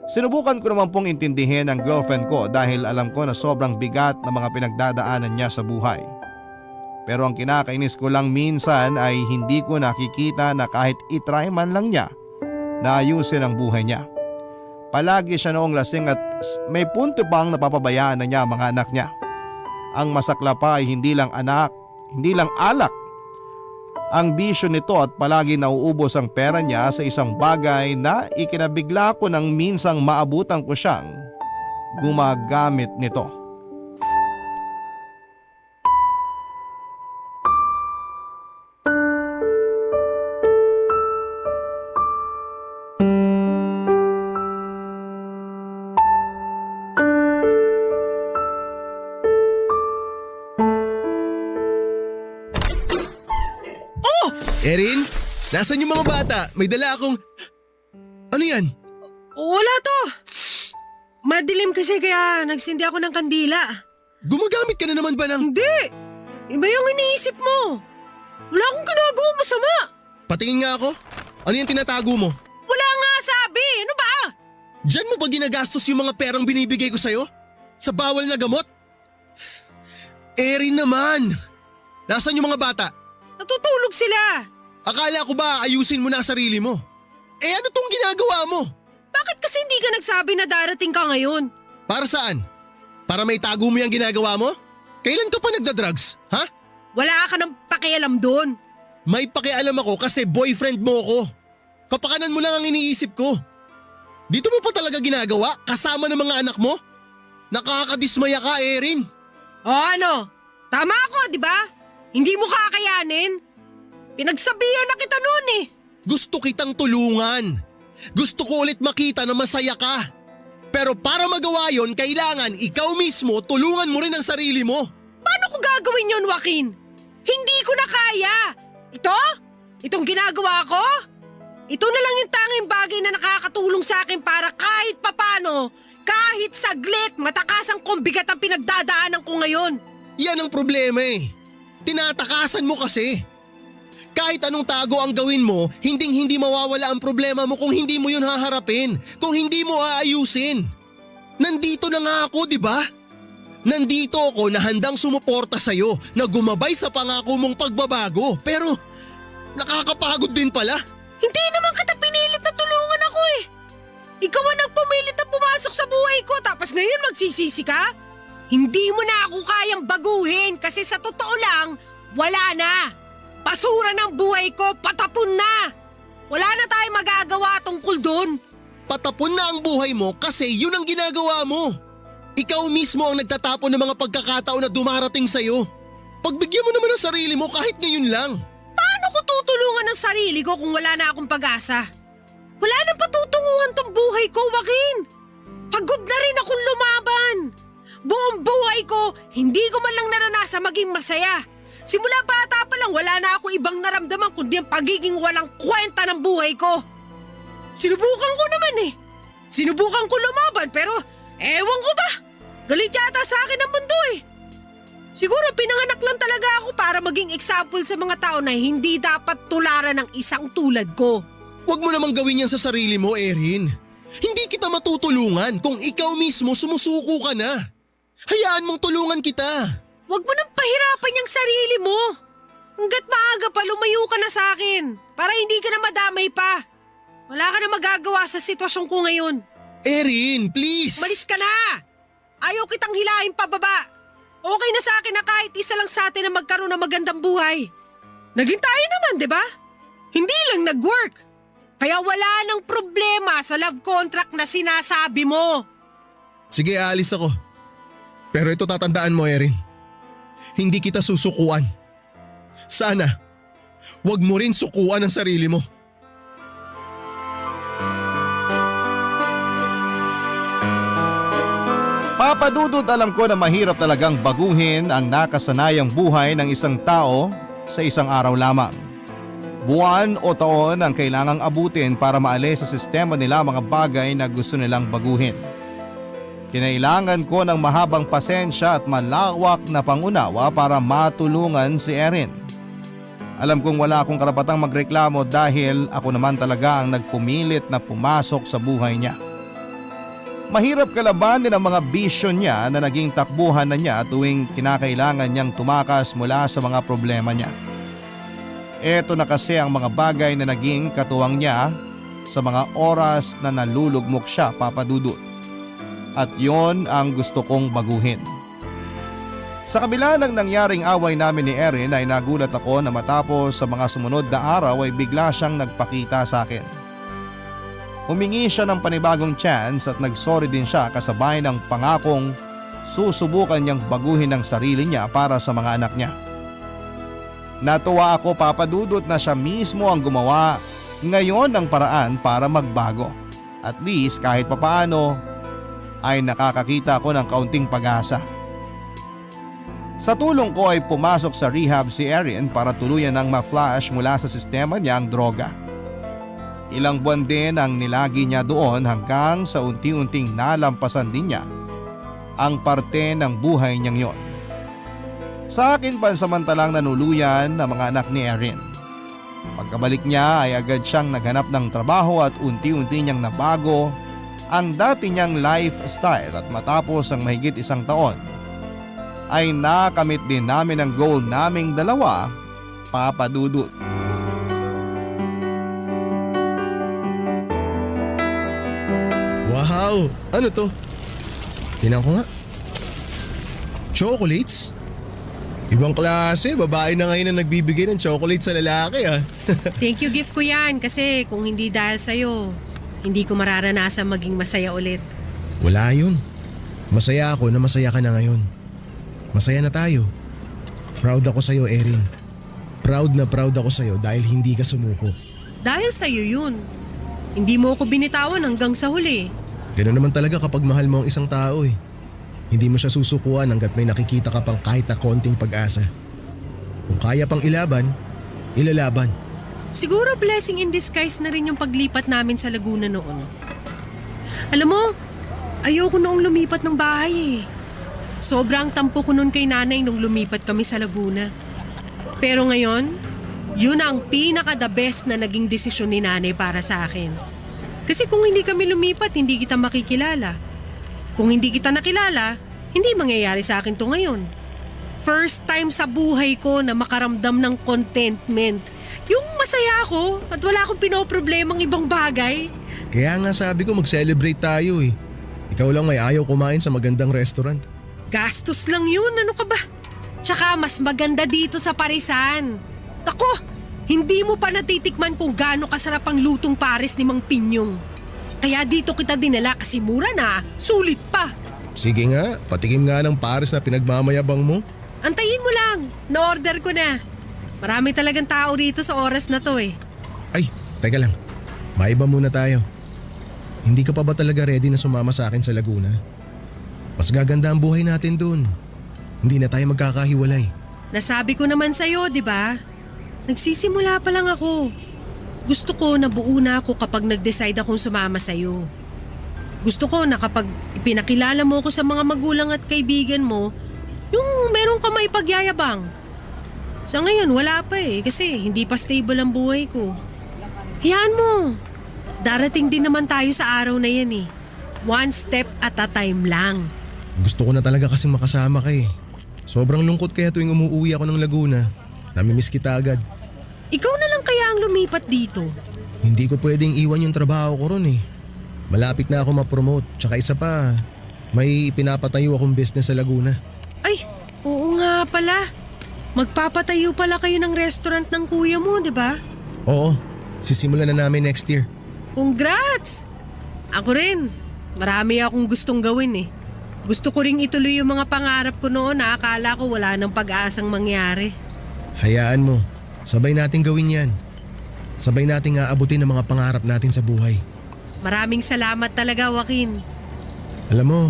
Sinubukan ko naman pong intindihin ang girlfriend ko dahil alam ko na sobrang bigat na mga pinagdadaanan niya sa buhay. Pero ang kinakainis ko lang minsan ay hindi ko nakikita na kahit itry man lang niya na ayusin ang buhay niya. Palagi siya noong lasing at may punto pang napapabayaan na niya ang mga anak niya. Ang masakla pa ay hindi lang alak ang bisyo nito at palagi nauubos ang pera niya sa isang bagay na ikinabigla ko nang minsang maabutan ko siyang gumagamit nito. Erin, nasan yung mga bata? May dala akong… Ano yan? Wala to. Madilim kasi kaya nagsindi ako ng kandila. Gumagamit ka na naman ba ng… Hindi! Iba yung iniisip mo. Wala akong ginagawa masama. Patingin nga ako. Ano yung tinatago mo? Wala nga sabi. Ano ba? Diyan mo ba ginagastos yung mga perang binibigay ko sa'yo? Sa bawal na gamot? Erin naman! Nasaan yung mga bata? Natutulog sila. Akala ko ba ayusin mo na ang sarili mo? Ano tong ginagawa mo? Bakit kasi hindi ka nagsabi na darating ka ngayon? Para saan? Para may tago mo yung ginagawa mo? Kailan ka pa nagda-drugs, ha? Wala ka ng pakialam doon. May pakialam ako kasi boyfriend mo ako. Kapakanan mo lang ang iniisip ko. Dito mo pa talaga ginagawa kasama ng mga anak mo? Nakakadismaya ka, Erin. O ano? Tama ako, di ba? Hindi mo kakayanin. Pinagsabihan na kita noon eh. Gusto kitang tulungan. Gusto ko ulit makita na masaya ka. Pero para magawa yon, kailangan ikaw mismo tulungan mo rin ang sarili mo. Paano ko gagawin yon, Joaquin? Hindi ko na kaya. Ito? Itong ginagawa ko? Ito na lang yung tanging bagay na nakakatulong sa akin para kahit papano, kahit saglit, matakasang kumbigat ang pinagdadaanan ko ngayon. Yan ang problema eh. Tinatakasan mo kasi. Kahit anong tago ang gawin mo, hinding-hindi mawawala ang problema mo kung hindi mo yun haharapin, kung hindi mo aayusin. Nandito na nga ako, di ba? Nandito ako na handang sumuporta sa'yo, na gumabay sa pangako mong pagbabago. Pero nakakapagod din pala. Hindi naman kita pinilit na tulungan ako eh. Ikaw ang nagpumilit na pumasok sa buhay ko tapos ngayon magsisisi ka? Hindi mo na ako kayang baguhin kasi sa totoo lang, wala na. Basura ng buhay ko, patapon na. Wala na tayong magagawa tungkol doon. Patapon na ang buhay mo kasi yun ang ginagawa mo. Ikaw mismo ang nagtatapon ng mga pagkakataon na dumarating sa'yo. Pagbigyan mo naman ang sarili mo kahit ngayon lang. Paano ko tutulungan ang sarili ko kung wala na akong pag-asa? Wala nang patutunguhan tong buhay ko, Joaquin. Pagod na rin akong lumaban. Buong buhay ko, hindi ko man lang naranasan maging masaya. Simula bata pa lang wala na ako ibang naramdaman kundi ang pagiging walang kwenta ng buhay ko. Sinubukan ko naman eh. Sinubukan ko lumaban pero ewan ko ba? Galit yata sa akin ang mundo eh. Siguro pinanganak lang talaga ako para maging example sa mga tao na hindi dapat tularan ng isang tulad ko. Huwag mo namang gawin yan sa sarili mo, Erin. Hindi kita matutulungan kung ikaw mismo sumusuko ka na. Hayaan mong tulungan kita. Huwag mo nang pahirapan yung sarili mo. Hanggat maaga pa lumayo ka na sa akin para hindi ka na madamay pa. Wala ka na magagawa sa sitwasyon ko ngayon. Erin, please. Malis ka na! Ayaw kitang hilahin pababa. Okay na sa akin na kahit isa lang sa atin na magkaroon ng magandang buhay. Naging tayo naman, di ba? Hindi lang nag-work. Kaya wala nang problema sa love contract na sinasabi mo. Sige, aalis ako. Pero ito tatandaan mo, Erin. Hindi kita susukuan. Sana, wag mo rin sukuan ang sarili mo. Papa Dudut, alam ko na mahirap talagang baguhin ang nakasanayang buhay ng isang tao sa isang araw lamang. Buwan o taon ang kailangang abutin para maalis sa sistema nila mga bagay na gusto nilang baguhin. Kinailangan ko ng mahabang pasensya at malawak na pangunawa para matulungan si Erin. Alam kong wala akong karapatang magreklamo dahil ako naman talaga ang nagpumilit na pumasok sa buhay niya. Mahirap kalabanin ang mga bisyo niya na naging takbuhan na niya tuwing kinakailangan niyang tumakas mula sa mga problema niya. Eto na kasi ang mga bagay na naging katuwang niya sa mga oras na nalulugmok siya, Papa Dudut. At yon ang gusto kong baguhin. Sa kabila ng nangyaring away namin ni Erin ay nagulat ako na matapos sa mga sumunod na araw ay bigla siyang nagpakita sa akin. Humingi siya ng panibagong chance at nagsorry din siya kasabay ng pangakong susubukan niyang baguhin ang sarili niya para sa mga anak niya. Natuwa ako, Papa Dudut, na siya mismo ang gumawa ngayon ng paraan para magbago. At least kahit papaano ay nakakakita ko ng kaunting pag-asa. Sa tulong ko ay pumasok sa rehab si Erin para tuluyan ng ma-flush mula sa sistema niya ang droga. Ilang buwan din ang nilagi niya doon hanggang sa unti-unting nalampasan din niya ang parte ng buhay niyang yon. Sa akin pansamantalang nanuluyan ang mga anak ni Erin. Pagkabalik niya ay agad siyang naghanap ng trabaho at unti-unti niyang nabago ang dati niyang lifestyle at matapos ang mahigit 1 taon ay nakamit din namin ang goal naming dalawa, Papa Dudut. Wow! Ano to? Tingnan ko nga. Chocolates? Ibang klase, babae na ngayon ang nagbibigay ng chocolate sa lalaki ah. Thank you gift ko yan kasi kung hindi dahil sa'yo, hindi ko mararanasan maging masaya ulit. Wala yun. Masaya ako na masaya ka na ngayon. Masaya na tayo. Proud ako sa'yo, Erin. Proud ako sa'yo dahil hindi ka sumuko. Dahil sa'yo yun. Hindi mo ako binitawan hanggang sa huli. Ganoon naman talaga kapag mahal mo ang isang tao eh. Hindi mo siya susukuan hanggat may nakikita ka pang kahit na konting pag-asa. Kung kaya pang ilaban, ilalaban. Siguro blessing in disguise na rin yung paglipat namin sa Laguna noon. Alam mo, ayoko noong lumipat ng bahay eh. Sobrang tampo ko noon kay nanay nung lumipat kami sa Laguna. Pero ngayon, yun ang pinaka-the best na naging desisyon ni nanay para sa akin. Kasi kung hindi kami lumipat, hindi kita makikilala. Kung hindi kita nakilala, hindi mangyayari sa akin to ngayon. First time sa buhay ko na makaramdam ng contentment. Yung masaya ako at wala akong pinoproblemang ibang bagay. Kaya nga sabi ko mag-celebrate tayo eh. Ikaw lang may ayaw kumain sa magandang restaurant. Gastos lang yun, ano ka ba? Tsaka mas maganda dito sa Parisan. Ako, hindi mo pa natitikman kung gaano kasarap ang lutong Paris ni Mang Pinyong. Kaya dito kita dinala kasi mura na, sulit pa. Sige nga, patikim nga ng Paris na pinagmamayabang mo. Antayin mo lang, na-order ko na. Marami talagang tao rito sa oras na to eh. Ay, teka lang. Maiba muna tayo. Hindi ka pa ba talaga ready na sumama sa akin sa Laguna? Mas gaganda ang buhay natin dun. Hindi na tayo magkakahiwalay. Nasabi ko naman sa'yo, di ba? Nagsisimula pa lang ako. Gusto ko na buo na ako kapag nag-decide akong sumama sa'yo. Gusto ko na kapag ipinakilala mo ko sa mga magulang at kaibigan mo, yung meron ka maipagyayabang. Sa ngayon, wala pa eh kasi hindi pa stable ang buhay ko. Hayaan mo. Darating din naman tayo sa araw na yan eh. One step at a time lang. Gusto ko na talaga kasing makasama ka eh. Sobrang lungkot kaya tuwing umuwi ako ng Laguna. Namimiss kita agad. Ikaw na lang kaya ang lumipat dito. Hindi ko pwedeng iwan yung trabaho ko ron eh. Malapit na ako ma-promote. Tsaka isa pa, may pinapatayo akong business sa Laguna. Ay, oo nga pala. Magpapatayo pala kayo ng restaurant ng kuya mo, di ba? Oo, sisimulan na namin next year. Congrats! Ako rin. Marami akong gustong gawin eh. Gusto ko ring ituloy yung mga pangarap ko noon na akala ko wala nang pag-asang mangyari. Hayaan mo, sabay nating gawin yan. Sabay nating aabutin ang mga pangarap natin sa buhay. Maraming salamat talaga, Joaquin. Alam mo,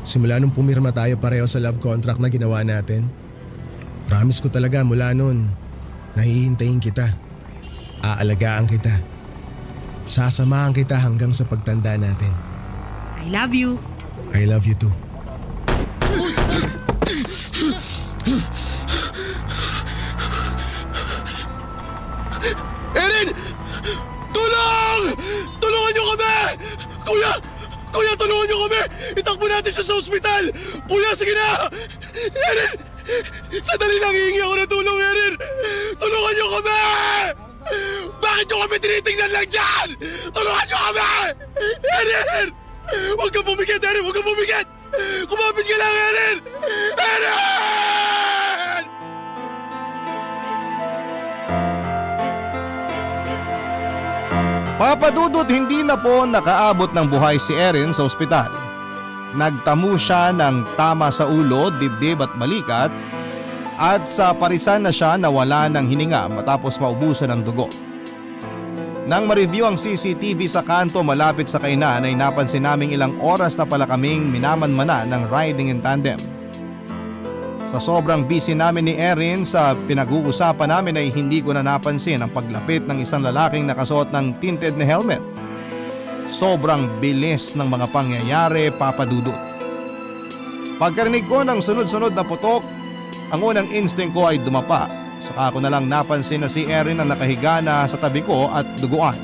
simula nung pumirma tayo pareho sa love contract na ginawa natin, promise ko talaga mula noon, nahihintayin kita. Aalagaan kita. Sasamahan kita hanggang sa pagtanda natin. I love you. I love you too. Erin! Tulong! Tulungan niyo kami! Kuya! Kuya, tulungan niyo kami! Itakbo natin siya sa ospital! Kuya, sige na! Erin! Sandali lang, hihingi ako ng tulong, Erin! Tulungan niyo kami! Bakit niyo kami tinitingnan lang dyan? Tulungan niyo kami! Erin! Huwag kang pumikit, Erin! Huwag kang pumikit! Kumapit ka lang, Erin! Erin! Papa Dudut, hindi na po nakaabot ng buhay si Erin sa ospital. Nagtamo siya ng tama sa ulo, dibdib at balikat at sa parisan na siya nawala ng hininga matapos maubusan ng dugo. Nang ma-review ang CCTV sa kanto malapit sa kainan ay napansin naming ilang oras na pala kaming minamanmana ng riding in tandem. Sa sobrang busy namin ni Erin sa pinag-uusapan namin ay hindi ko na napansin ang paglapit ng isang lalaking nakasuot ng tinted na helmet. Sobrang bilis ng mga pangyayari, Papa Dudut. Pagkarinig ko ng sunod-sunod na putok, ang unang instinct ko ay dumapa. Saka ko na lang napansin na si Erin ang nakahiga na sa tabi ko at duguan.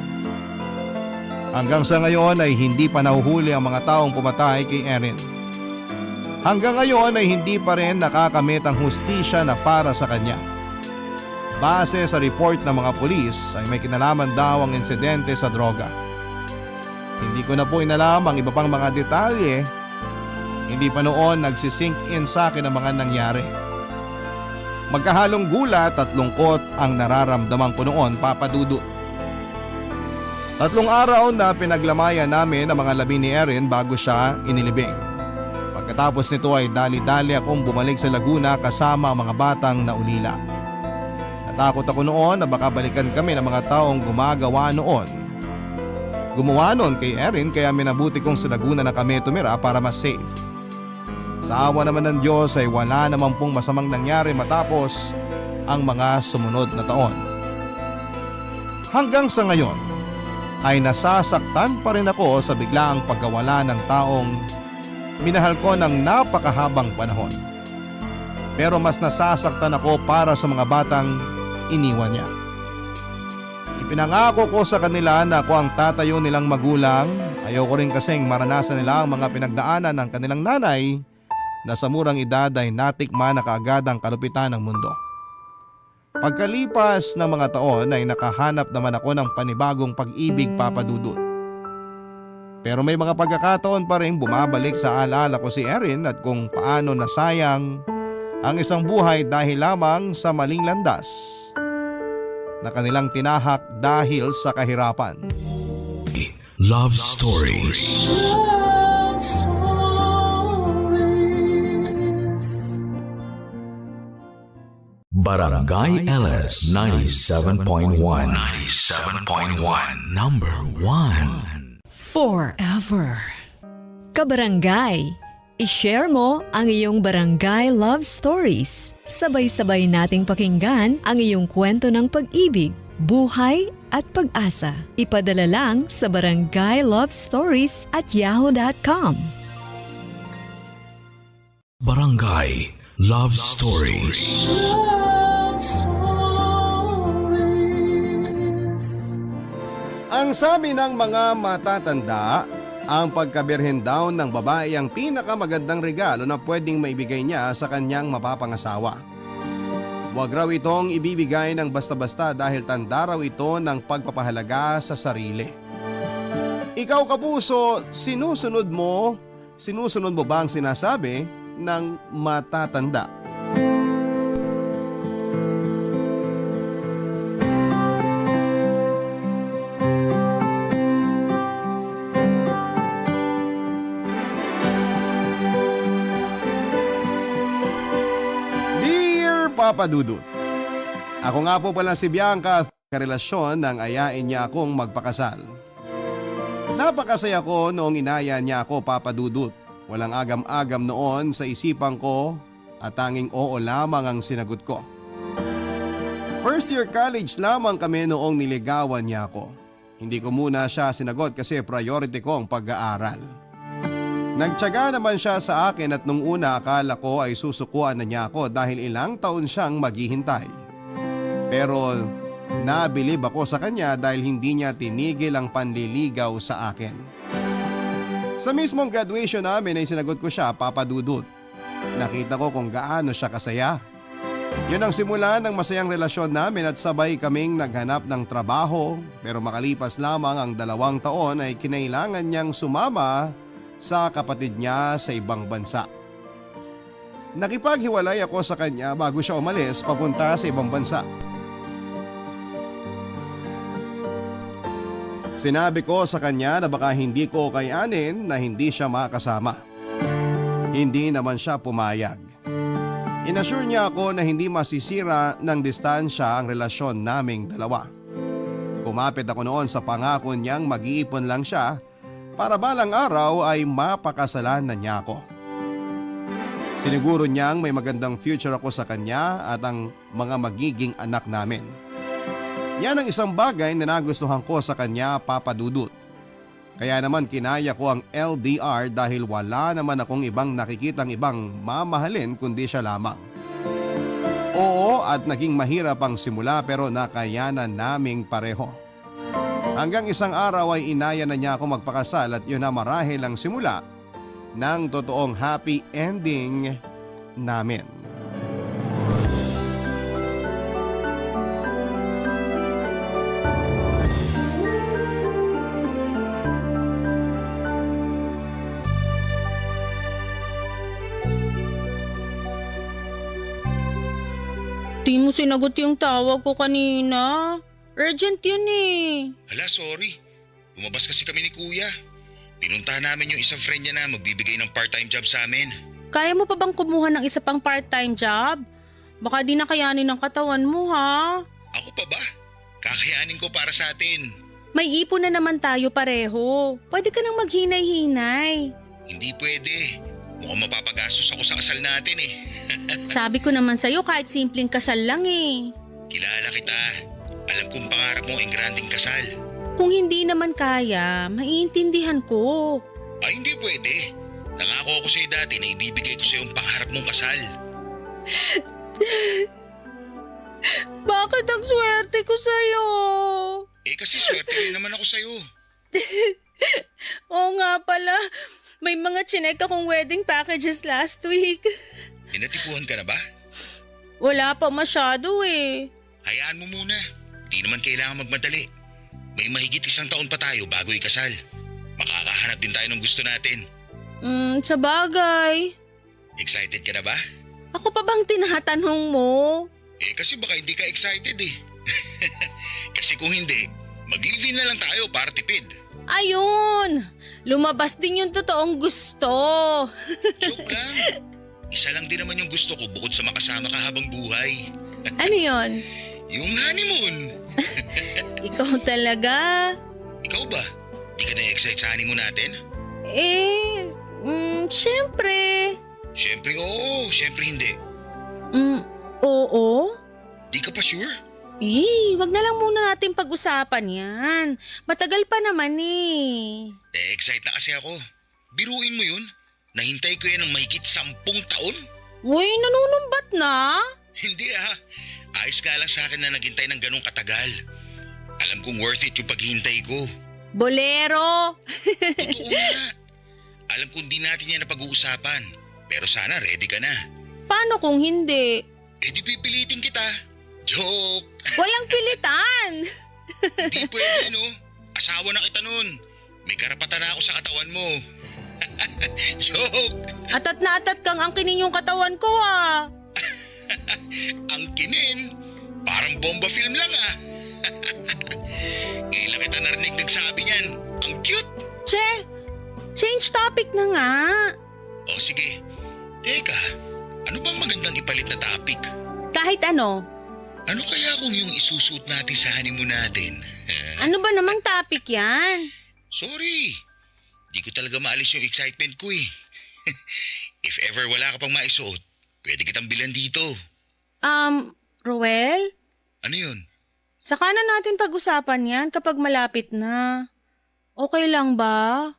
Hanggang sa ngayon ay hindi pa nahuhuli ang mga taong pumatay kay Erin. Hanggang ngayon ay hindi pa rin nakakamit ang hustisya na para sa kanya. Base sa report ng mga pulis ay may kinalaman daw ang insidente sa droga. Hindi ko na po inalam ang iba pang mga detalye. Hindi pa noon nagsisink in sa akin ang mga nangyari. Magkahalong gulat at lungkot ang nararamdaman ko noon, Papa Dudut. 3 araw na pinaglamayan namin ang mga labi ni Erin bago siya inilibing. Pagkatapos nito ay dali-dali akong bumalik sa Laguna kasama ang mga batang naulila. Natakot ako noon na baka balikan kami ng mga taong gumawa noon kay Erin kaya minabuti kong sa Laguna na kami tumira para mas safe. Sa awa naman ng Diyos ay wala naman pong masamang nangyari matapos ang mga sumunod na taon. Hanggang sa ngayon ay nasasaktan pa rin ako sa biglaang pagkawala ng taong minahal ko ng napakahabang panahon. Pero mas nasasaktan ako para sa mga batang iniwan niya. Ipinangako ko sa kanila na ako ang tatayo nilang magulang. Ayoko rin kasing maranasan nila ang mga pinagdaanan ng kanilang nanay na sa murang edad ay natikman na kaagad ang kalupitan ng mundo. Pagkalipas ng mga taon ay nakahanap naman ako ng panibagong pag-ibig, Papa Dudut. Pero may mga pagkakataon pa rin bumabalik sa alaala ko si Erin at kung paano nasayang ang isang buhay dahil lamang sa maling landas na kanilang tinahak dahil sa kahirapan. Love Stories. Love Stories. Barangay LS 97.1. 97.1. Number 1. Forever. Kabarangay, i-share mo ang iyong barangay love stories. Sabay-sabay nating pakinggan ang iyong kwento ng pag-ibig, buhay at pag-asa. Ipadala lang sa barangaylovestories@yahoo.com. Barangay Love Stories. Love Stories. Ang sabi ng mga matatanda, ang pagkabirhen daw ng babae ang pinakamagandang regalo na pwedeng maibigay niya sa kanyang mapapangasawa. Huwag raw itong ibibigay ng basta-basta dahil tanda raw ito ng pagpapahalaga sa sarili. Ikaw, kapuso, sinusunod mo ba ang sinasabi ng matatanda? Papa Dudut. Ako nga po pala si Bianca, karelasyon nang ayain niya akong magpakasal. Napakasaya ko noong inaya niya ako, Papa Dudut. Walang agam-agam noon sa isipan ko at tanging oo lamang ang sinagot ko. First year college lamang kami noong niligawan niya ako. Hindi ko muna siya sinagot kasi priority ko ang pag-aaral. Nagtiyaga naman siya sa akin at nung una akala ko ay susukuan na niya ako dahil ilang taon siyang maghihintay. Pero nabilib ako sa kanya dahil hindi niya tinigil ang panliligaw sa akin. Sa mismong graduation namin ay sinagot ko siya, Papa Dudut. Nakita ko kung gaano siya kasaya. Yun ang simula ng masayang relasyon namin at sabay kaming naghanap ng trabaho pero makalipas lamang ang 2 taon ay kinailangan niyang sumama sa kapatid niya sa ibang bansa. Nakipaghiwalay ako sa kanya bago siya umalis papunta sa ibang bansa. Sinabi ko sa kanya na baka hindi ko kayanin na hindi siya makasama. Hindi naman siya pumayag. Inassure niya ako na hindi masisira ng distansya ang relasyon naming dalawa. Kumapit ako noon sa pangako niyang mag-iipon lang siya para balang araw ay mapakasalan na niya ako. Siniguro niyang may magandang future ako sa kanya at ang mga magiging anak namin. Yan ang isang bagay na nagustuhan ko sa kanya, Papa Dudut. Kaya naman kinaya ko ang LDR dahil wala naman akong ibang nakikitang ibang mamahalin kundi siya lamang. Oo, at naging mahirap ang simula pero nakayanan naming pareho. Hanggang isang araw ay inaya na niya ako magpakasal at yun na marahil ang simula ng totoong happy ending namin. Di mo sinagot yung tawag ko kanina. Urgent yun eh. Hala, sorry. Lumabas kasi kami ni Kuya. Pinuntahan namin yung isang friend niya na magbibigay ng part-time job sa amin. Kaya mo pa bang kumuha ng isa pang part-time job? Baka di na kayanin ng katawan mo ha. Ako pa ba? Kakayanin ko para sa atin. May ipon na naman tayo pareho. Pwede ka nang maghinay-hinay. Hindi pwede. Mukhang mapapagastos ako sa kasal natin eh. Sabi ko naman sa'yo kahit simpleng kasal lang eh. Kilala kita. Alam kong pangarap mo ang granding kasal. Kung hindi naman kaya, maiintindihan ko. Ay, hindi pwede. Nangako ako sa'yo dati na ibibigay ko sa'yo ang pangarap mong kasal. Bakit ang swerte ko sa'yo? Eh kasi swerte rin naman ako sa'yo. Oo nga pala, may mga chinek akong wedding packages last week. Inatipuhan ka na ba? Wala pa masyado eh. Hayaan mo muna. Di naman kailangan magmadali. May mahigit 1 taon pa tayo bago ikasal. Makakahanap din tayo ng gusto natin. Sa bagay. Excited ka na ba? Ako pa bang tinatanong mo? Eh kasi baka hindi ka excited eh. Kasi kung hindi, mag-live-in na lang tayo para tipid. Ayun! Lumabas din yung totoong gusto. Joke lang. Isa lang din naman yung gusto ko bukod sa makasama ka habang buhay. Ano yon? Yung honeymoon. Ikaw talaga? Ikaw ba? Di ka na-excite sa honeymoon natin? Siyempre. Siyempre oo, siyempre hindi. Oo? Di ka pa sure? Wag na lang muna natin pag-usapan yan. Matagal pa naman eh. Excite na kasi ako. Biruin mo yun. Nahintay ko yan ng mahigit 10 taon. Uy, nanunumbat na? Hindi ah. Ayos nga lang sa akin na naghintay ng ganong katagal. Alam kong worth it yung paghihintay ko. Bolero! Totoo nga. Alam kong di natin yan na pag-uusapan. Pero sana ready ka na. Paano kung hindi? Eh di pipilitin kita. Joke! Walang pilitan! Hindi pwede no. Asawa na kita nun. May karapatan na ako sa katawan mo. Joke! Atat na atat kang angkinin yung katawan ko ah. Ang kinin. Parang bomba film lang ah. Ngayon lang kita narinig nagsabi niyan. Ang cute! Che, change topic na nga. O sige. Teka, ano bang magandang ipalit na topic? Kahit ano. Ano kaya kung yung isusuot natin sa honeymoon natin? Ano ba namang topic yan? Sorry. Di ko talaga maalis yung excitement ko eh. If ever wala ka pang maisuot, pwede kitang bilan dito. Roel? Ano yun? Saka na natin pag-usapan yan kapag malapit na. Okay lang ba?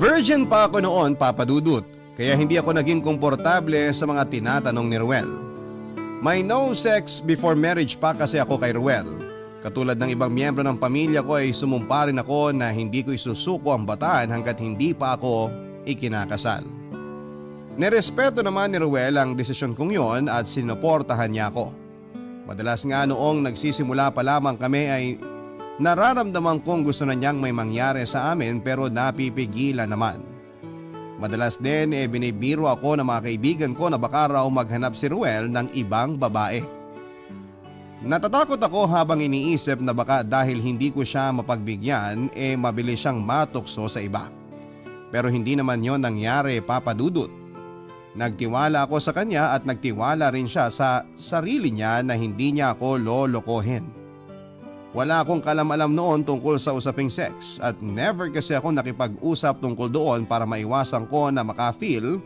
Virgin pa ako noon, Papa Dudut, kaya hindi ako naging komportable sa mga tinatanong ni Ruel. May no sex before marriage pa kasi ako kay Ruel. Katulad ng ibang miyembro ng pamilya ko ay sumumpa rin ako na hindi ko isusuko ang bataan hanggat hindi pa ako ikinakasal. Nerespeto naman ni Ruel ang desisyon kong yon at sinuportahan niya ako. Madalas nga noong nagsisimula pa lamang kami ay nararamdaman kong gusto na niyang may mangyari sa amin pero napipigilan naman. Madalas din binibiro ako ng mga kaibigan ko na baka raw maghanap si Ruel ng ibang babae. Natatakot ako habang iniisip na baka dahil hindi ko siya mapagbigyan mabilis siyang matukso sa iba. Pero hindi naman yon nangyari, Papa Dudut. Nagtiwala ako sa kanya at nagtiwala rin siya sa sarili niya na hindi niya ako lolokohin. Wala akong kalam-alam noon tungkol sa usaping sex at never kasi ako nakipag-usap tungkol doon para maiwasan ko na maka-feel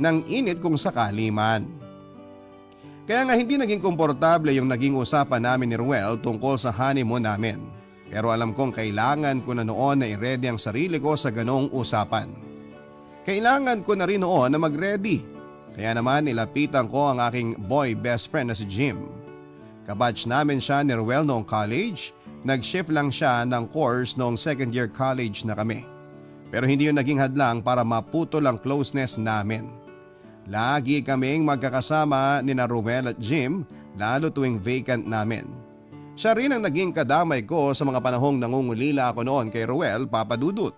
ng init kung sakali man. Kaya nga hindi naging komportable yung naging usapan namin ni Ruel tungkol sa honeymoon namin. Pero alam kong kailangan ko na noon na i-ready ang sarili ko sa ganong usapan. Kailangan ko na rin noon na mag-ready. Kaya naman nilapitan ko ang aking boy best friend na si Jim. Kabatch namin siya ni Ruel noong college. Nag-shift lang siya ng course noong second year college na kami. Pero hindi yun naging hadlang para maputol ang closeness namin. Lagi kaming magkakasama ni na Ruel at Jim lalo tuwing vacant namin. Siya rin ang naging kadamay ko sa mga panahong nangungulila ako noon kay Ruel, Papa Dudut.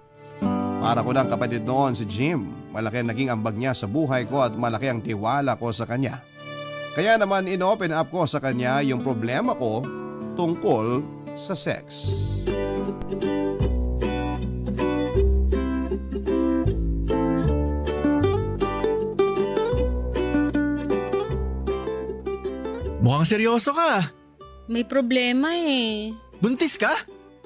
Para ko ng kapatid noon si Jim. Malaki ang naging ambag niya sa buhay ko at malaki ang tiwala ko sa kanya. Kaya naman in-open up ko sa kanya yung problema ko tungkol sa sex. Mukhang seryoso ka. May problema eh. Buntis ka?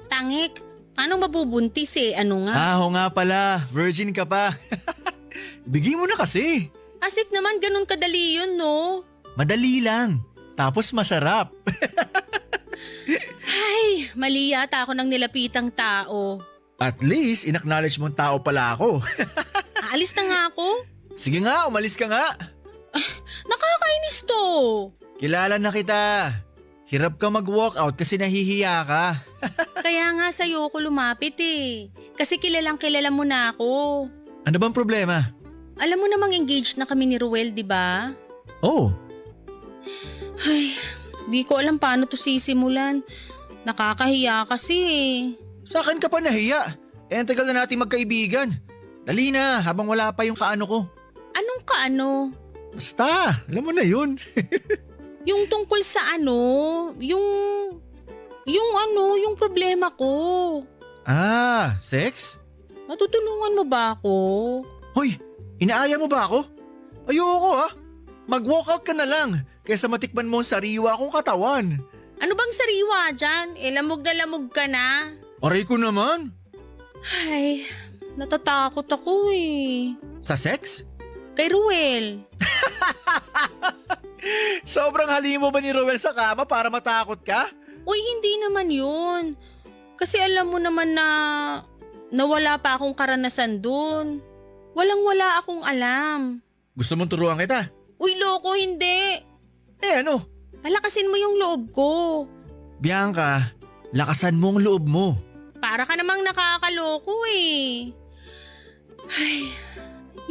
Tangik, paano mabubuntis eh? Ano nga? Oo nga pala, virgin ka pa. Bigay mo na kasi. As if naman ganun kadali yun, no? Madali lang. Tapos masarap. Ay, mali yata ako ng nilapitang tao. At least, in-acknowledge mong tao pala ako. Aalis na nga ako? Sige nga, umalis ka nga. Nakakainis to. Kilala na kita. Hirap ka mag-walkout kasi nahihiya ka. Kaya nga sa'yo ko lumapit eh. Kasi kilalang kilala mo na ako. Ano bang problema? Alam mo namang engaged na kami ni Ruel, di ba? Oh, Ay, di ko alam paano to sisimulan. Nakakahiya kasi eh. sa akin ka pa nahiya. Ang tagal na nating magkaibigan. Dali na, habang wala pa yung kaano ko. Anong kaano? Basta, alam mo na yun. Yung tungkol sa ano? Yung problema ko. Ah, sex? Matutulungan mo ba ako? Hoy, inaaya mo ba ako? Ayoko ah. Mag-walkout ka na lang kaysa matikman mo ang sariwa kong katawan. Ano bang sariwa dyan? Lamog na lamog ka na. Aray ko naman. Ay, natatakot ako eh. Sa sex? Kay Ruel. Sobrang halimo ba ni Ruel sa kama para matakot ka? Uy, hindi naman yun. Kasi alam mo naman na wala pa akong karanasan dun. Walang-wala akong alam. Gusto mong turuan kita? Uy, loko, hindi. Ano? Palakasin mo yung loob ko. Bianca, lakasan mo ang loob mo. Para ka namang nakakaloko eh. Ay,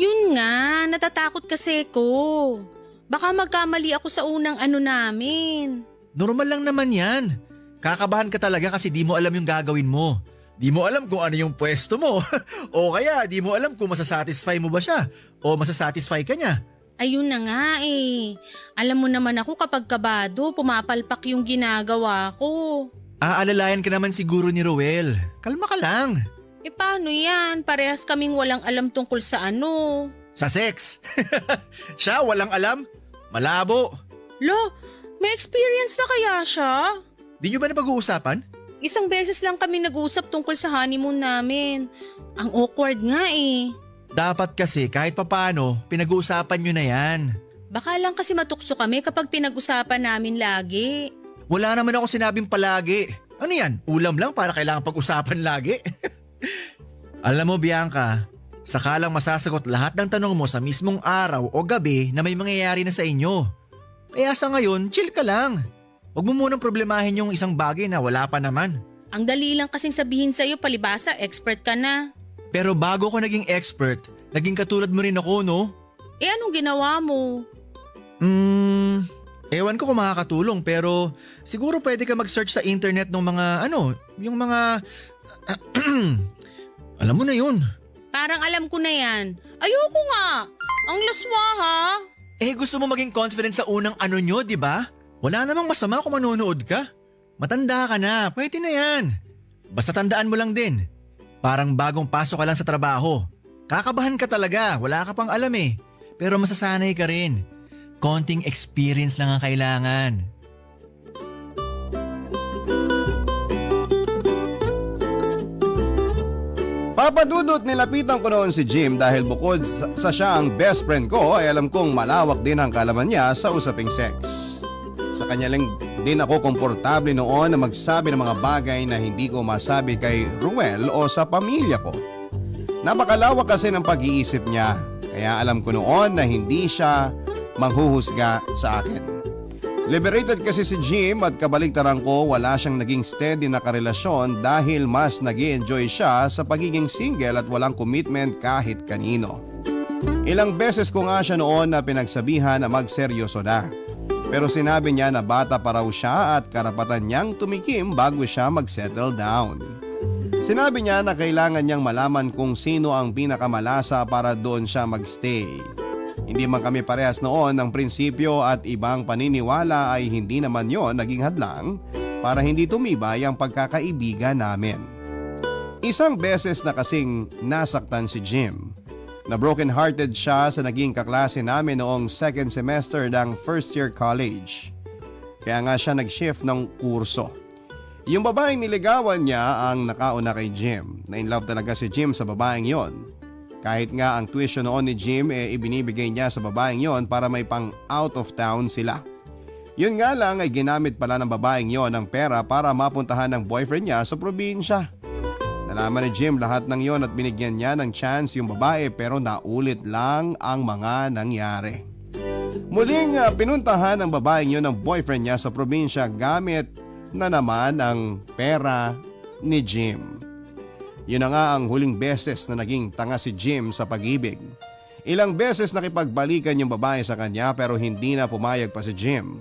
yun nga, natatakot kasi ko. Baka magkamali ako sa unang ano namin. Normal lang naman yan. Kakabahan ka talaga kasi di mo alam yung gagawin mo. Di mo alam kung ano yung pwesto mo. O kaya di mo alam kung masasatisfy mo ba siya o masasatisfy ka niya. Ayun na nga eh. Alam mo naman ako kapag kabado, pumapalpak yung ginagawa ko. Aalalayan ka naman siguro ni Ruel. Kalma ka lang. E paano yan? Parehas kaming walang alam tungkol sa ano. Sa sex. Siya walang alam. Malabo. Lo, may experience na kaya siya? Di nyo ba napag-uusapan? Isang beses lang kami nag-usap tungkol sa honeymoon namin. Ang awkward nga eh. Dapat kasi kahit papano, pinag-uusapan nyo na yan. Baka lang kasi matukso kami kapag pinag-usapan namin lagi. Wala naman ako sinabing palagi. Ano yan? Ulam lang para kailangan pag-usapan lagi? Alam mo Bianca, sakalang masasagot lahat ng tanong mo sa mismong araw o gabi na may mangyayari na sa inyo. Kaya sa ngayon, chill ka lang. Huwag mo munang problemahin yung isang bagay na wala pa naman. Ang dali lang kasing sabihin sa'yo, palibasa, expert ka na. Pero bago ko naging expert, naging katulad mo rin ako, no? Eh anong ginawa mo? Ewan ko kung makakatulong pero siguro pwede ka mag-search sa internet ng mga yung mga alam mo na yun. Parang alam ko na yan. Ayoko nga. Ang laswa ha. Gusto mo maging confident sa unang nyo, di ba? Wala namang masama kung manonood ka. Matanda ka na, pwede na yan. Basta tandaan mo lang din. Parang bagong pasok ka lang sa trabaho. Kakabahan ka talaga, wala ka pang alam eh. Pero masasanay ka rin. Konting experience lang ang kailangan. Papa Dudut, nilapitan ko noon si Jim dahil bukod sa siya ang best friend ko ay alam kong malawak din ang kalaman niya sa usaping sex. Sa kanya lang din ako komportable noon na magsabi ng mga bagay na hindi ko masabi kay Ruel o sa pamilya ko. Napakalawak kasi ng pag-iisip niya, kaya alam ko noon na hindi siya manghuhusga sa akin. Liberated kasi si Jim at kabaligtaran ko, wala siyang naging steady na karelasyon dahil mas nag-i-enjoy siya sa pagiging single at walang commitment kahit kanino. Ilang beses ko nga siya noon na pinagsabihan na magseryoso na. Pero sinabi niya na bata pa raw siya at karapatan niyang tumikim bago siya mag-settle down. Sinabi niya na kailangan niyang malaman kung sino ang pinakamalasa para doon siya magstay. Hindi man kami parehas noon ng prinsipyo at ibang paniniwala ay hindi naman yon naging hadlang para hindi tumibay ang pagkakaibigan namin. Isang beses na kasing nasaktan si Jim. Na broken hearted siya sa naging kaklase namin noong second semester ng first year college. Kaya nga siya nag-shift ng kurso. Yung babaeng niligawan niya ang nakauna kay Jim. Na in love talaga si Jim sa babaeng yon. Kahit nga ang tuition noon ni Jim ibinibigay niya sa babaeng yon para may pang out of town sila. Yun nga lang ay ginamit pala ng babaeng yon ang pera para mapuntahan ng boyfriend niya sa probinsya. Nalaman ni Jim lahat ng yon at binigyan niya ng chance yung babae pero naulit lang ang mga nangyari. Muling pinuntahan ng babaeng yon ng boyfriend niya sa probinsya gamit na naman ang pera ni Jim. Yun na nga ang huling beses na naging tanga si Jim sa pag-ibig. Ilang beses nakipagbalikan yung babae sa kanya pero hindi na pumayag pa si Jim.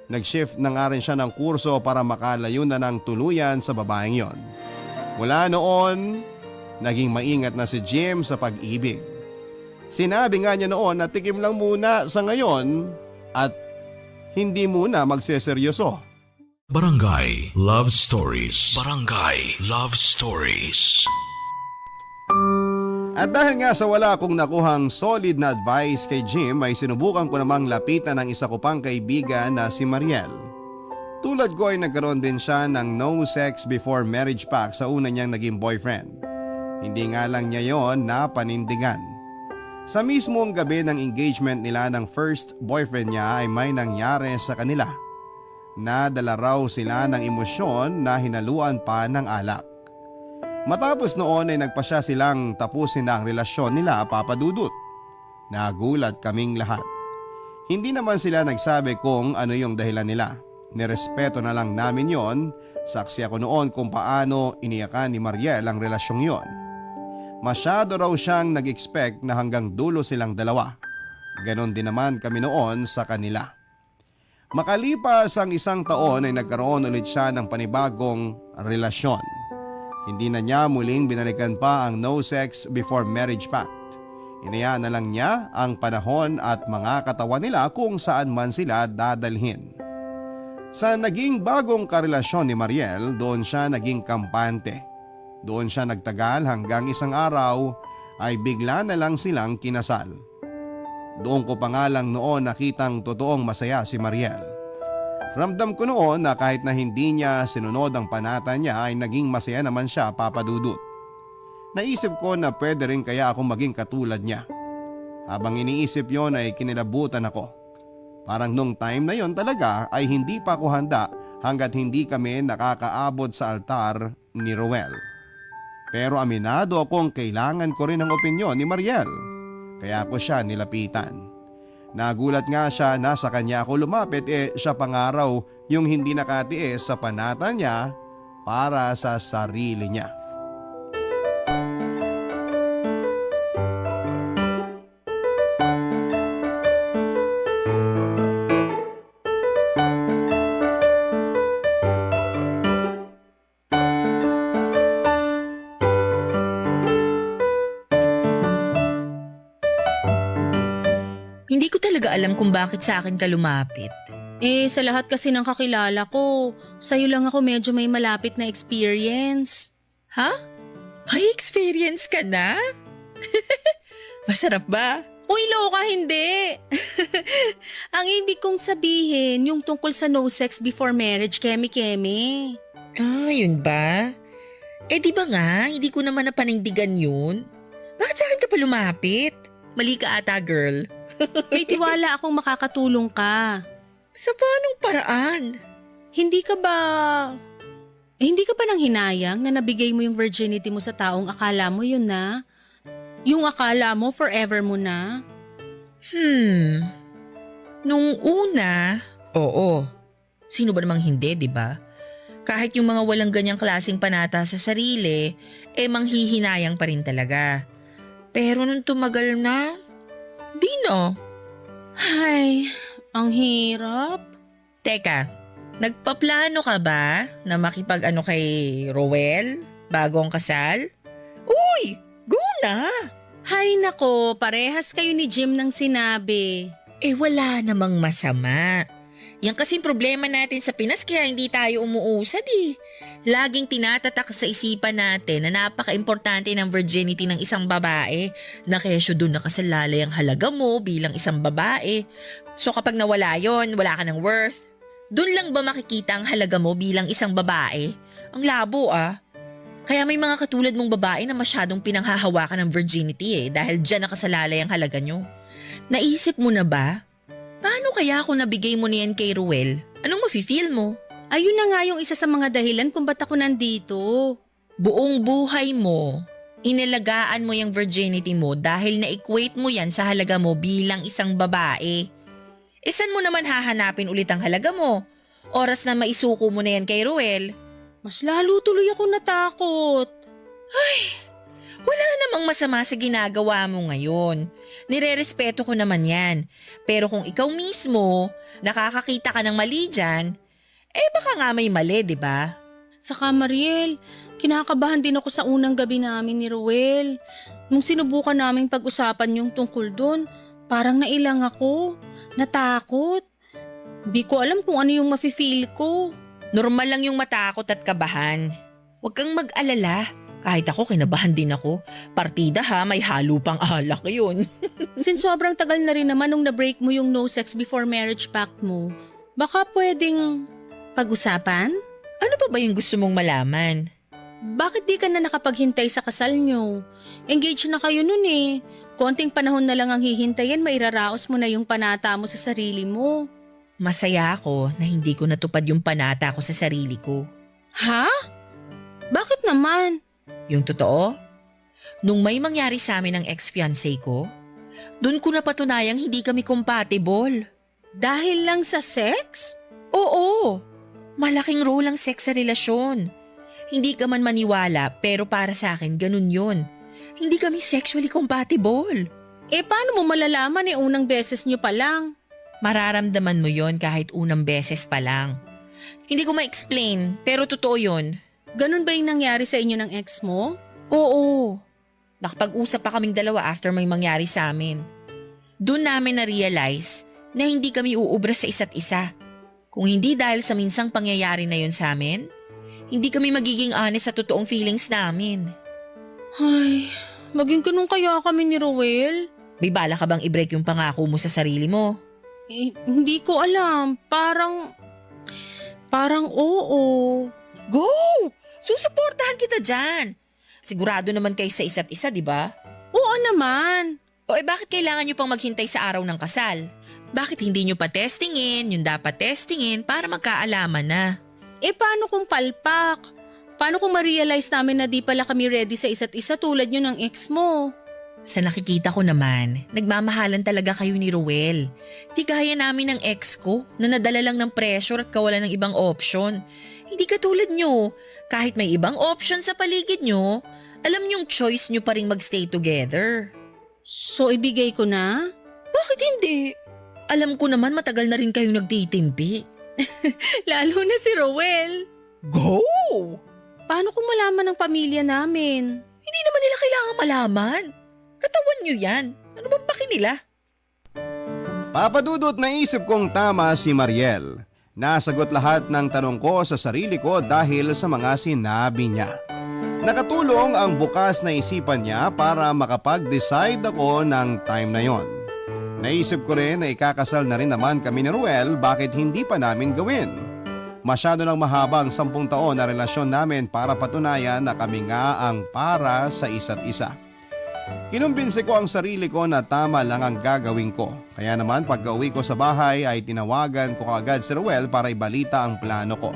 Nag-shift na nga rin siya ng kurso para makalayo na ng tuluyan sa babaeng yon. Mula noon, naging maingat na si Jim sa pag-ibig. Sinabi nga niya noon na tikim lang muna sa ngayon at hindi muna magseseryoso. Barangay Love Stories. Barangay Love Stories. At dahil nga sa wala akong nakuhang solid na advice kay Jim ay sinubukan ko namang lapitan ng isa ko pang kaibigan na si Mariel. Tulad ko ay nagkaroon din siya ng no sex before marriage pact sa una niyang naging boyfriend. Hindi nga lang niya yon na panindigan. Sa mismong gabi ng engagement nila ng first boyfriend niya ay may nangyari sa kanila. Nadala raw sila ng emosyon na hinaluan pa ng alak. Matapos noon ay nagpasya silang tapusin na ang relasyon nila, Papa Dudut. Nagulat kaming lahat. Hindi naman sila nagsabi kung ano yung dahilan nila. Nirespeto na lang namin yon. Saksi ako noon kung paano iniyakan ni Mariel ang relasyong yon. Masyado raw siyang nag-expect na hanggang dulo silang dalawa. Ganon din naman kami noon sa kanila. Makalipas ang isang taon ay nagkaroon ulit siya ng panibagong relasyon. Hindi na niya muling binalikan pa ang no sex before marriage pact. Inayaan na lang niya ang panahon at mga katawan nila kung saan man sila dadalhin. Sa naging bagong karelasyon ni Mariel, doon siya naging kampante. Doon siya nagtagal hanggang isang araw ay bigla na lang silang kinasal. Doon ko pa nga lang noon nakitang totoong masaya si Mariel. Ramdam ko noon na kahit na hindi niya sinunod ang panata niya ay naging masaya naman siya, Papa Dudut. Naisip ko na pwede rin kaya ako maging katulad niya. Habang iniisip yon ay kinilabutan ako. Parang nung time na yon talaga ay hindi pa ako handa hanggat hindi kami nakakaabot sa altar ni Roel. Pero aminado akong kailangan ko rin ng opinyon ni Mariel. Kaya ako siya nilapitan. Nagulat nga siya na sa kanya ako lumapit siya pangaraw yung hindi nakatiis sa panata niya para sa sarili niya. Hindi ko talaga alam kung bakit sa akin ka lumapit. Sa lahat kasi ng kakilala ko, sa'yo lang ako medyo may malapit na experience. Ha? May experience ka na? Masarap ba? Uy, loka, hindi! Ang ibig kong sabihin, yung tungkol sa no sex before marriage, keme-keme. Yun ba? Di ba nga, hindi ko naman napanindigan yun. Bakit sa akin ka pa lumapit? Mali ka ata, girl. May tiwala akong makakatulong ka. Sa paanong paraan? Hindi ka ba nang hinayang na nabigay mo yung virginity mo sa taong akala mo yun na? Yung akala mo forever mo na? Nung una, oo. Sino ba namang hindi, di ba? Kahit yung mga walang ganyang klaseng panata sa sarili, manghihinayang pa rin talaga. Pero nung tumagal na, di na. Ay, ang hirap. Teka, nagpaplano ka ba na makipag-ano kay Roel bago ang kasal? Uy, go na! Hay nako, parehas kayo ni Jim ng sinabi. Wala namang masama. Yan kasing problema natin sa Pinas kaya hindi tayo umuusad eh. Laging tinatatak sa isipan natin na napaka-importante ng virginity ng isang babae na kesyo doon nakasalalay ang halaga mo bilang isang babae. So kapag nawala yon, wala ka ng worth. Doon lang ba makikita ang halaga mo bilang isang babae? Ang labo ah. Kaya may mga katulad mong babae na masyadong pinanghahawakan ng virginity dahil dyan nakasalalay ang halaga nyo. Naisip mo na ba? Paano kaya kung nabigay mo niyan kay Ruel? Anong mafe-feel mo? Ayun na nga yung isa sa mga dahilan kung ba't ako nandito. Buong buhay mo, inalagaan mo yung virginity mo dahil na-equate mo yan sa halaga mo bilang isang babae. Saan mo naman hahanapin ulit ang halaga mo? Oras na maisuko mo na yan kay Ruel. Mas lalo tuloy ako natakot. Wala namang masama sa ginagawa mo ngayon. Nirerespeto ko naman yan. Pero kung ikaw mismo, nakakakita ka ng mali dyan, baka nga may mali, di ba? Saka Mariel, kinakabahan din ako sa unang gabi namin ni Ruel. Nung sinubukan naming pag-usapan yung tungkol doon, parang nailang ako, natakot. Di ko alam kung ano yung mafe-feel ko. Normal lang yung matakot at kabahan. Huwag kang mag-alala. Kahit ako, kinabahan din ako. Partida ha, may halo pang alak yun. Since sobrang tagal na rin naman nung na-break mo yung no sex before marriage pact mo, baka pwedeng pag-usapan? Ano pa ba yung gusto mong malaman? Bakit di ka na nakapaghintay sa kasal nyo? Engaged na kayo nun eh. Konting panahon na lang ang hihintayin, mairaraos mo na yung panata mo sa sarili mo. Masaya ako na hindi ko natupad yung panata ko sa sarili ko. Ha? Bakit naman? Yung totoo? Nung may mangyari sa amin ng ex-fiancé ko, dun ko napatunayang hindi kami compatible. Dahil lang sa sex? Oo, malaking role ang sex sa relasyon. Hindi ka man maniwala pero para sa akin ganun yun. Hindi kami sexually compatible. Paano mo malalaman unang beses nyo pa lang? Mararamdaman mo yon kahit unang beses pa lang. Hindi ko ma-explain pero totoo yun. Ganun ba yung nangyari sa inyo ng ex mo? Oo. Nakapag-usap pa kaming dalawa after may mangyari sa amin. Doon namin na-realize na hindi kami uubra sa isa't isa. Kung hindi dahil sa minsang pangyayari na yun sa amin, hindi kami magiging honest sa totoong feelings namin. Ay, maging ganun kaya kami ni Roel? May bala ka bang i-break yung pangako mo sa sarili mo? Hindi ko alam. Parang oo. Go! Susuportahan kita dyan. Sigurado naman kayo sa isa't isa, di ba? Oo naman. O bakit kailangan nyo pang maghintay sa araw ng kasal? Bakit hindi nyo pa testingin yung dapat testingin para magkaalaman na? Paano kung palpak? Paano kung ma-realize namin na di pala kami ready sa isa't isa tulad yun ng ex mo? Sa nakikita ko naman, nagmamahalan talaga kayo ni Ruel. Di gaya namin ng ex ko na nadala lang ng pressure at kawalan ng ibang option. Hindi katulad nyo, kahit may ibang option sa paligid nyo, alam nyong choice nyo pa rin magstay together. So ibigay ko na? Bakit hindi? Alam ko naman matagal na rin kayong nagtitimpi. Lalo na si Roel. Go! Paano kung malaman ng pamilya namin? Hindi naman nila kailangan malaman. Katawan nyo yan. Ano bang paki nila? Papa Dudut, naisip kong tama si Mariel. Nasagot lahat ng tanong ko sa sarili ko dahil sa mga sinabi niya. Nakatulong ang bukas na isipan niya para makapag-decide ako ng time na yon. Naisip ko rin na ikakasal na rin naman kami ni Ruel, bakit hindi pa namin gawin? Masyado nang mahaba ang 10 taon na relasyon namin para patunayan na kami nga ang para sa isa't isa. Kinumbinsi ko ang sarili ko na tama lang ang gagawin ko. Kaya naman pagka-uwi ko sa bahay ay tinawagan ko kaagad si Ruel para ibalita ang plano ko.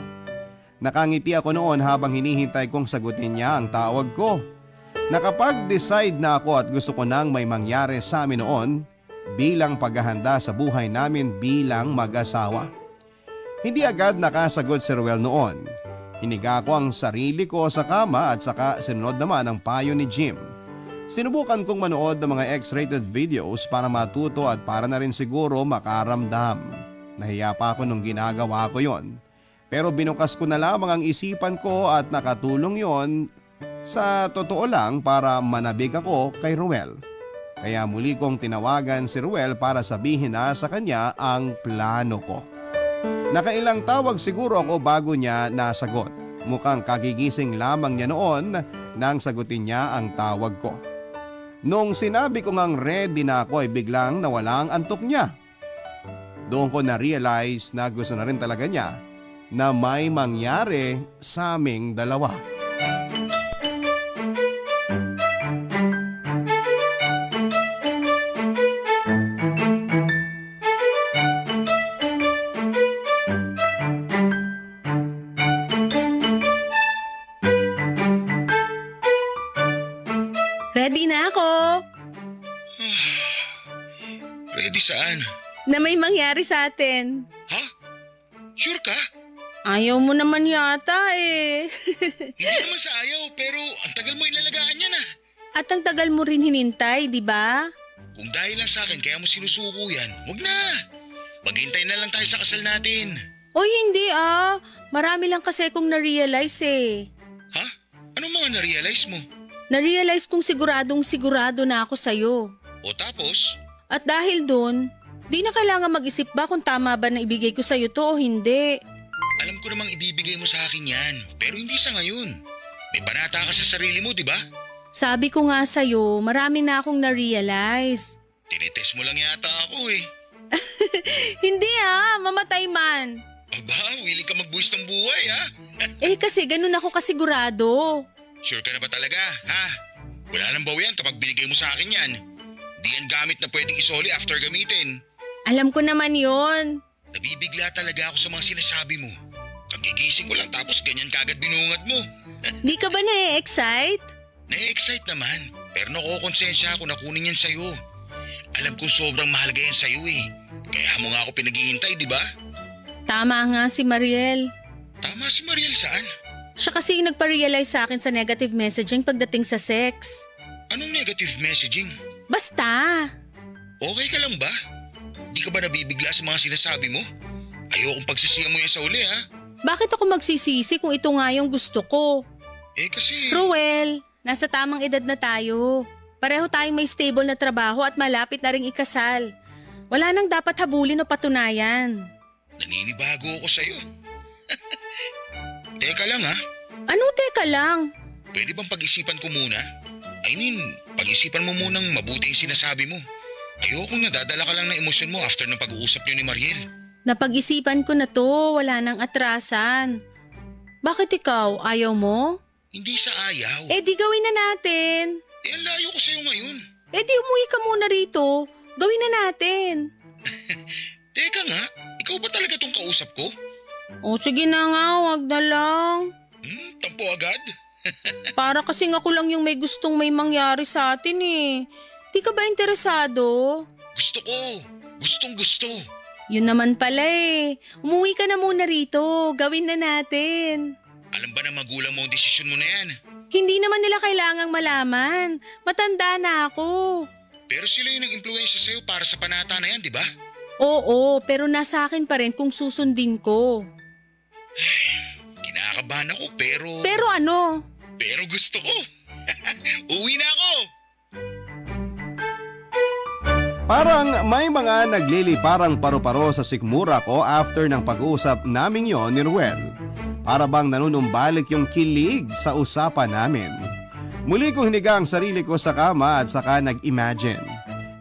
Nakangiti ako noon habang hinihintay kong sagutin niya ang tawag ko. Nakapag-decide na ako at gusto ko nang may mangyari sa amin noon bilang paghahanda sa buhay namin bilang mag-asawa. Hindi agad nakasagot si Ruel noon. Hiniga ko ang sarili ko sa kama at saka sinunod naman ang payo ni Jim. Sinubukan kong manood ng mga X-rated videos para matuto at para na rin siguro makaramdam. Nahiya pa ako nung ginagawa ko yon. Pero binukas ko na lamang ang isipan ko at nakatulong yon sa totoo lang para manabik ako kay Ruel. Kaya muli kong tinawagan si Ruel para sabihin na sa kanya ang plano ko. Nakailang tawag siguro ako bago niya nasagot. Mukhang kagigising lamang niya noon nang sagutin niya ang tawag ko. Nung sinabi ko ngang ready na ako ay biglang nawala ang antok niya. Doon ko na-realize na gusto na rin talaga niya na may mangyari sa aming dalawa. Ready na ako. Ready saan? Na may mangyari sa atin. Ha? Sure ka? Ayaw mo naman yata eh. Hindi naman sa ayaw, pero ang tagal mo ilalagaan yan ah. At ang tagal mo rin hinintay, di ba? Kung dahil lang sa akin kaya mo sinusuko yan, wag na. Maghintay na lang tayo sa kasal natin. Oy, hindi ah. Marami lang kasi kong na-realize eh. Ha? Anong mga na-realize mo? Na-realize kong sigurado na ako sa'yo. O tapos? At dahil doon, di na kailangan mag-isip ba kung tama ba na ibigay ko sa'yo to o hindi. Alam ko namang ibibigay mo sa akin yan, pero hindi sa ngayon. May banata ka sa sarili mo, di ba? Sabi ko nga sa'yo, marami na akong na-realize. Tinitest mo lang yata ako eh. Hindi ah, mamatay man. Aba, willing ka magbuwis ng buhay ha? Kasi ganun ako kasigurado. Sure ka na ba talaga, ha? Wala nang bawian kapag binigay mo sa akin yan. Di yan gamit na pwedeng isoli after gamitin. Alam ko naman yon. Nabibigla talaga ako sa mga sinasabi mo. Kagigising ko lang tapos ganyan kagad binungad mo. Di ka ba na-excite? Na-excite naman, pero nakokonsensya ako na kunin yan sa'yo. Alam ko sobrang mahalaga yan sa'yo eh. Kaya mo nga ako pinaghihintay, di ba? Tama nga si Mariel. Tama si Mariel saan? Siya kasi yung nagpa-realize sa akin sa negative messaging pagdating sa sex. Anong negative messaging? Basta! Okay ka lang ba? Di ka ba nabibigla sa mga sinasabi mo? Ayokong pagsisiyan mo yan sa uli ha? Bakit ako magsisisi kung ito nga yung gusto ko? Kasi… Ruel, nasa tamang edad na tayo. Pareho tayong may stable na trabaho at malapit na ring ikasal. Wala nang dapat habulin o patunayan. Naninibago ako sa'yo. Teka lang ha? Anong teka lang? Pwede bang pag-isipan ko muna? Pag-isipan mo munang mabuti yung sinasabi mo. Ayokong nadadala ka lang ng emosyon mo after ng pag-uusap niyo ni Mariel. Napag-isipan ko na to, wala nang atrasan. Bakit ikaw, ayaw mo? Hindi sa ayaw. Di gawin na natin. Ang layo ko sa'yo ngayon. Di umuwi ka muna rito. Gawin na natin. Teka nga, ikaw ba talaga tong kausap ko? O sige na nga, wag na lang. Tampo agad? Para kasing ako lang yung may gustong may mangyari sa atin eh. Di ka ba interesado? Gusto ko. Gustong gusto. Yun naman pala eh. Umuwi ka na muna rito. Gawin na natin. Alam ba na magulang mo ang desisyon mo na yan? Hindi naman nila kailangang malaman. Matanda na ako. Pero sila yung nag-impluensya sa'yo para sa panata na yan, di ba? Oo, pero nasa akin pa rin kung susundin ko. Kinakabahan ako pero... Pero ano? Pero gusto ko. Uwi na ako. Parang may mga nagliliparang paru-paro sa sikmura ko after ng pag-uusap naming yon ni Ruel. Para bang nanunumbalik yung kilig sa usapan namin. Muli kong hiniga ang sarili ko sa kama at saka nag-imagine.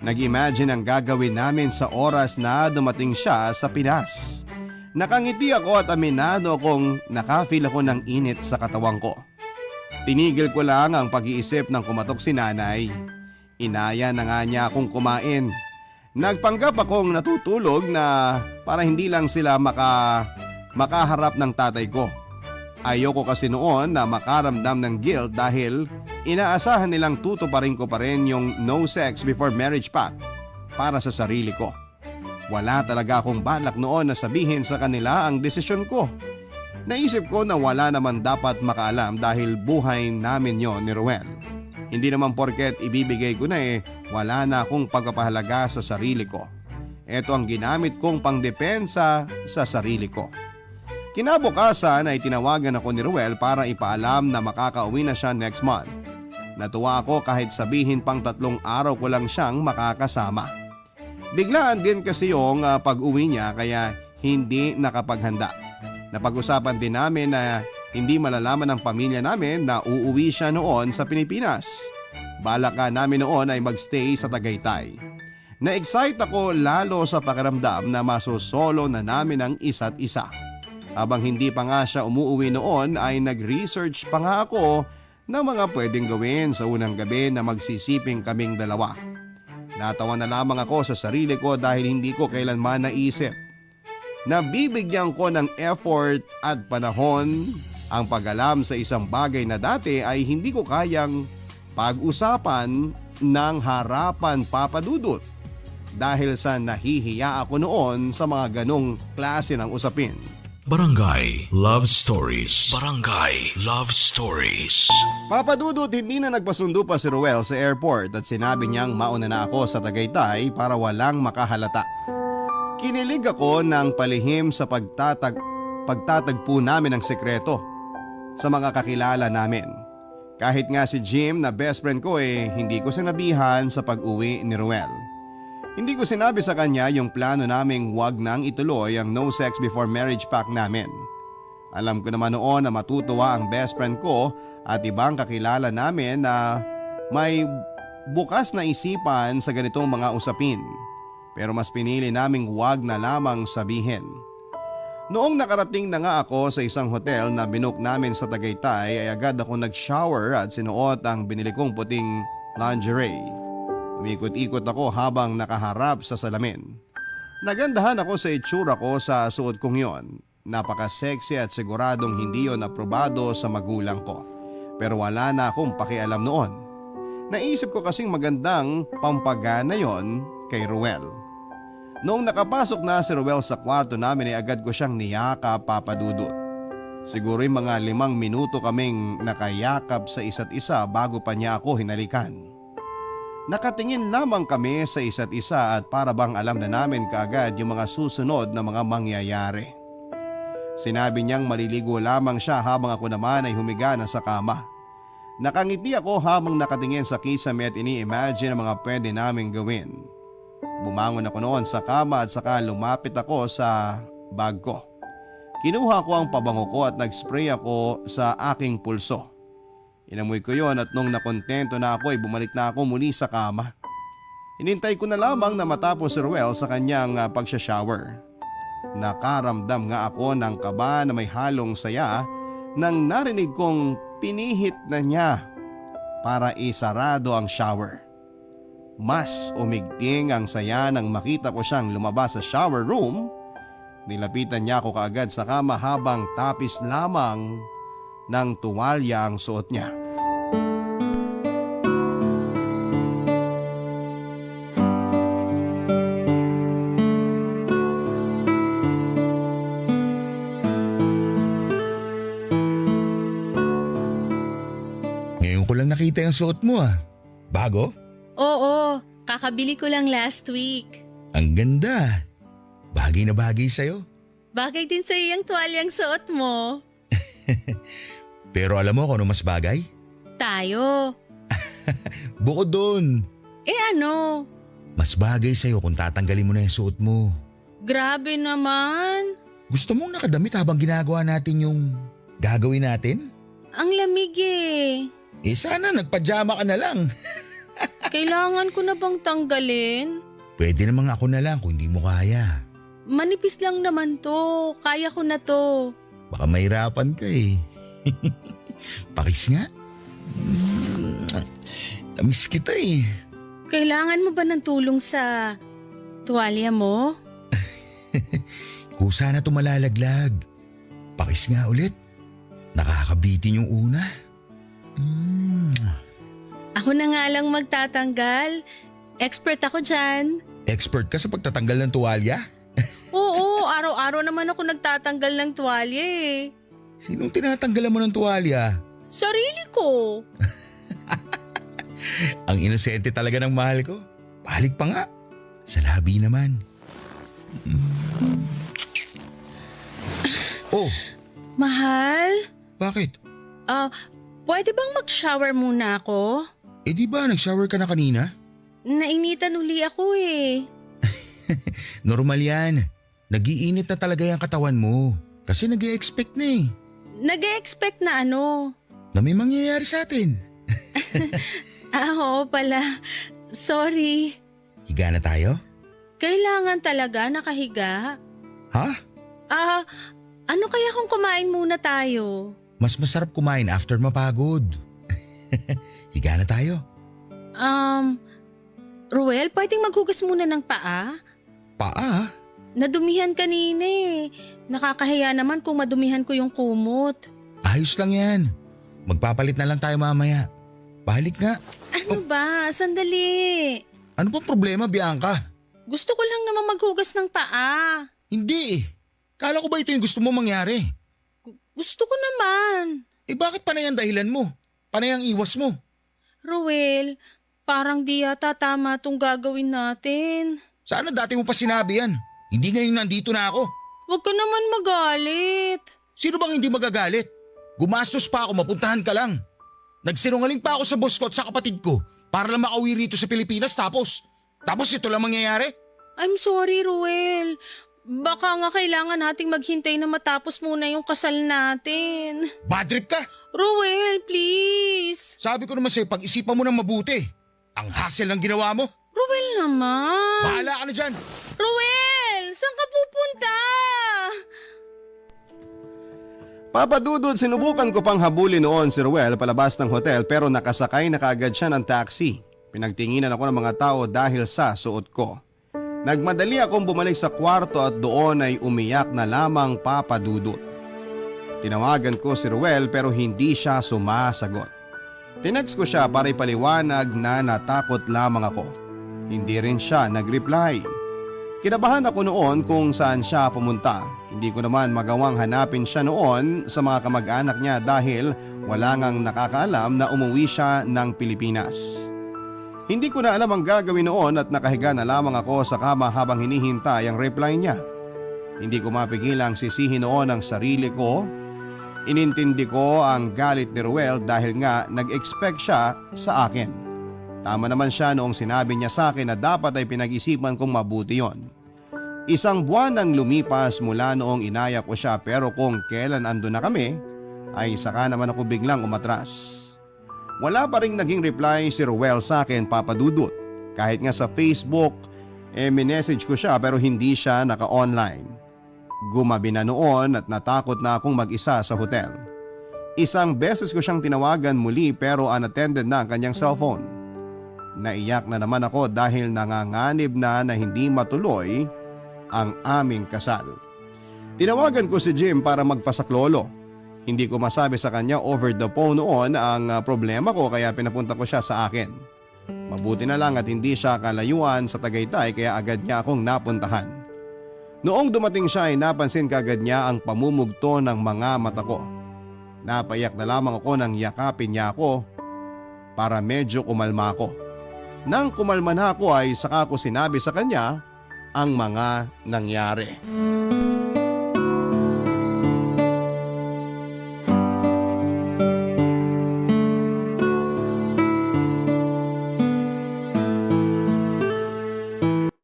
Nag-imagine ang gagawin namin sa oras na dumating siya sa Pinas. Nakangiti ako at aminado kong nakafeel ako ng init sa katawan ko. Tinigil ko lang ang pag-iisip ng kumatok si nanay. Inaya na nga niya akong kumain. Nagpanggap akong natutulog na para hindi lang sila makaharap ng tatay ko. Ayoko kasi noon na makaramdam ng guilt dahil inaasahan nilang tutuparin ko pa rin yung no sex before marriage pact para sa sarili ko. Wala talaga akong balak noon na sabihin sa kanila ang desisyon ko. Naisip ko na wala naman dapat makaalam dahil buhay namin yon ni Ruel. Hindi naman porket ibibigay ko na wala na akong pagpapahalaga sa sarili ko. Ito ang ginamit kong pangdepensa sa sarili ko. Kinabukasan ay tinawagan ako ni Ruel para ipaalam na makakauwi na siya next month. Natuwa ako kahit sabihin pang 3 araw ko lang siyang makakasama. Biglaan din kasi yung pag-uwi niya kaya hindi nakapaghanda. Napag-usapan din namin na hindi malalaman ng pamilya namin na uuwi siya noon sa Pilipinas. Balak nga namin noon ay magstay sa Tagaytay. Na-excite ako lalo sa pakiramdam na masosolo na namin ang isa't isa. Habang hindi pa nga siya umuwi noon ay nag-research pa nga ako ng mga pwedeng gawin sa unang gabi na magsisiping kaming dalawa. Natawa na lamang ako sa sarili ko dahil hindi ko kailanman naisip. Nabibigyan ko ng effort at panahon ang pag-alam sa isang bagay na dati ay hindi ko kayang pag-usapan ng harapan papadudot dahil sa nahihiya ako noon sa mga ganong klase ng usapin. Barangay Love Stories. Barangay Love Stories. Papadudot, hindi na nagpasundo pa si Ruel sa airport at sinabi niyang mauna na ako sa Tagaytay para walang makahalata. Kinilig ako ng palihim sa pagtatagpo namin ng sekreto sa mga kakilala namin. Kahit nga si Jim na best friend ko hindi ko sinabihan sa pag-uwi ni Ruel. Hindi ko sinabi sa kanya yung plano naming wag nang ituloy ang no sex before marriage pact namin. Alam ko naman noon na matutuwa ang best friend ko at ibang kakilala namin na may bukas na isipan sa ganitong mga usapin. Pero mas pinili naming wag na lamang sabihin. Noong nakarating na nga ako sa isang hotel na binook namin sa Tagaytay ay agad ako nag-shower at sinuot ang binili kong puting lingerie. Umikot-ikot ako habang nakaharap sa salamin. Nagandahan ako sa itsura ko sa suot kong yon. Napaka-sexy at siguradong hindi yon aprobado sa magulang ko. Pero wala na akong pakialam noon. Naisip ko kasing magandang pampagana yon kay Ruel. Noong nakapasok na si Ruel sa kwarto namin ay agad ko siyang niyakap papadudot. Siguro mga 5 minuto kaming nakayakap sa isa't isa bago pa niya ako hinalikan. Nakatingin lamang kami sa isa't isa at para bang alam na namin kaagad yung mga susunod na mga mangyayari. Sinabi niyang maliligo lamang siya habang ako naman ay humiga na sa kama. Nakangiti ako habang nakatingin sa kisame at ini-imagine ang mga pwede naming gawin. Bumangon ako noon sa kama at saka lumapit ako sa bag ko. Kinuha ko ang pabango ko at nag-spray ako sa aking pulso. Inamoy ko yon at nung nakontento na ako ay bumalik na ako muli sa kama. Hinintay ko na lamang na matapos si Ruel sa kanyang pagsha-shower. Nakaramdam nga ako ng kaba na may halong saya nang narinig kong pinihit na niya para isarado ang shower. Mas umigting ang saya nang makita ko siyang lumabas sa shower room. Nilapitan niya ako kaagad sa kama habang tapis lamang ng tuwalya ang suot niya. Ngayon ko lang nakita yung suot mo ah. Bago? Oo, kakabili ko lang last week. Ang ganda. Bagay na bagay sa'yo. Bagay din sa'yo yung tuwalyang suot mo. Pero alam mo kung ano mas bagay? Tayo. Bukod doon, Ano? mas bagay sa'yo kung tatanggalin mo na yung suot mo. Grabe naman. Gusto mong nakadamit habang ginagawa natin yung gagawin natin? Ang lamig eh. Sana nagpajama ka na lang. Kailangan ko na bang tanggalin? Pwede namang ako na lang kung hindi mo kaya. Manipis lang naman to. Kaya ko na to. Baka mahirapan ka eh. Pakis nga. Namiss kita eh. Kailangan mo ba ng tulong sa tuwalya mo? Kusa na tumalalaglag. Pakis nga ulit. Nakakabitin yung una. Ako na nga lang magtatanggal. Expert ako dyan. Expert ka sa pagtatanggal ng tuwalya? Oo, araw-araw naman ako nagtatanggal ng tuwalya eh. Sinong tinatanggalan mo ng tuwalya? Sarili ko. Ang inosente talaga ng mahal ko. Balik pa nga. Sa labi naman. Oh, Mahal? bakit? Pwede bang mag-shower muna ako? Di ba nag-shower ka na kanina? Nainitan uli ako eh. Normal yan. Nagiinit na talaga yung katawan mo. Kasi nag-i-expect na eh. Nag-expect na ano? Na may mangyayari sa atin. Oo pala. Sorry. Higa na tayo? Kailangan talaga nakahiga. Ha? Ano kaya kung kumain muna tayo? Mas masarap kumain after mapagod. Higa na tayo. Ruel, pwedeng maghugas muna ng paa? Paa? Nadumihan kanina eh. Nakakahiya naman kung madumihan ko yung kumot. Ayos lang yan. Magpapalit na lang tayo mamaya. Balik nga. Ano ba? Sandali. Ano pa problema, Bianca? Gusto ko lang naman maghugas ng paa. Hindi eh. Kala ko ba ito yung gusto mo mangyari? Gusto ko naman. Bakit panay ang dahilan mo? Panay ang iwas mo? Ruel, parang di yata tama itong gagawin natin. Sana dati mo pa sinabi yan. Hindi ngayon nandito na ako. Huwag ka naman magalit. Sino bang hindi magagalit? Gumastos pa ako, mapuntahan ka lang. Nagsinungaling pa ako sa boss ko at sa kapatid ko para lang makauwi rito sa Pilipinas tapos ito lang mangyayari? I'm sorry, Ruel. Baka nga kailangan nating maghintay na matapos muna yung kasal natin. Bad trip ka? Ruel, please. Sabi ko naman sa'yo, pag-isipan mo ng mabuti. Ang hassle ng ginawa mo. Ruel naman. Bahala ka na dyan. Ruel, saan ka pupunta? Papa Dudut, sinubukan ko pang habulin noon si Ruel palabas ng hotel pero nakasakay na kaagad siya ng taxi. Pinagtinginan ako ng mga tao dahil sa suot ko. Nagmadali akong bumalik sa kwarto at doon ay umiyak na lamang Papa Dudut. Tinawagan ko si Ruel pero hindi siya sumasagot. Tinext ko siya para ipaliwanag na natakot lamang ako. Hindi rin siya nag-reply. Kinabahan ako noon kung saan siya pumunta. Hindi ko naman magawang hanapin siya noon sa mga kamag-anak niya dahil wala ngang nakakaalam na umuwi siya ng Pilipinas. Hindi ko na alam ang gagawin noon at nakahiga na lamang ako sa kama habang hinihintay ang reply niya. Hindi ko mapigilang sisihin noon ang sarili ko. Inintindi ko ang galit ni Ruel dahil nga nag-expect siya sa akin. Tama naman siya noong sinabi niya sa akin na dapat ay pinag-isipan kong mabuti yon. Isang buwan ang lumipas mula noong inaya ko siya pero kung kailan ando na kami ay saka naman ako biglang umatras. Wala pa ring naging reply si Ruel sa akin, Papa Dudut. Kahit nga sa Facebook, minessage ko siya pero hindi siya naka-online. Gumabi na noon at natakot na akong mag-isa sa hotel. Isang beses ko siyang tinawagan muli pero unattended na ang kanyang cellphone. Naiyak na naman ako dahil nanganganib na hindi matuloy ang aming kasal. Tinawagan ko si Jim para magpasaklolo. Hindi ko masabi sa kanya over the phone noon ang problema ko kaya pinapunta ko siya sa akin. Mabuti na lang at hindi siya kalayuan sa Tagaytay kaya agad niya akong napuntahan. Noong dumating siya ay napansin kaagad niya ang pamumugto ng mga mata ko. Napayak na lamang ako nang yakapin niya ako para medyo kumalma ako. Nang kumalma na ako ay saka ko sinabi sa kanya ang mga nangyari.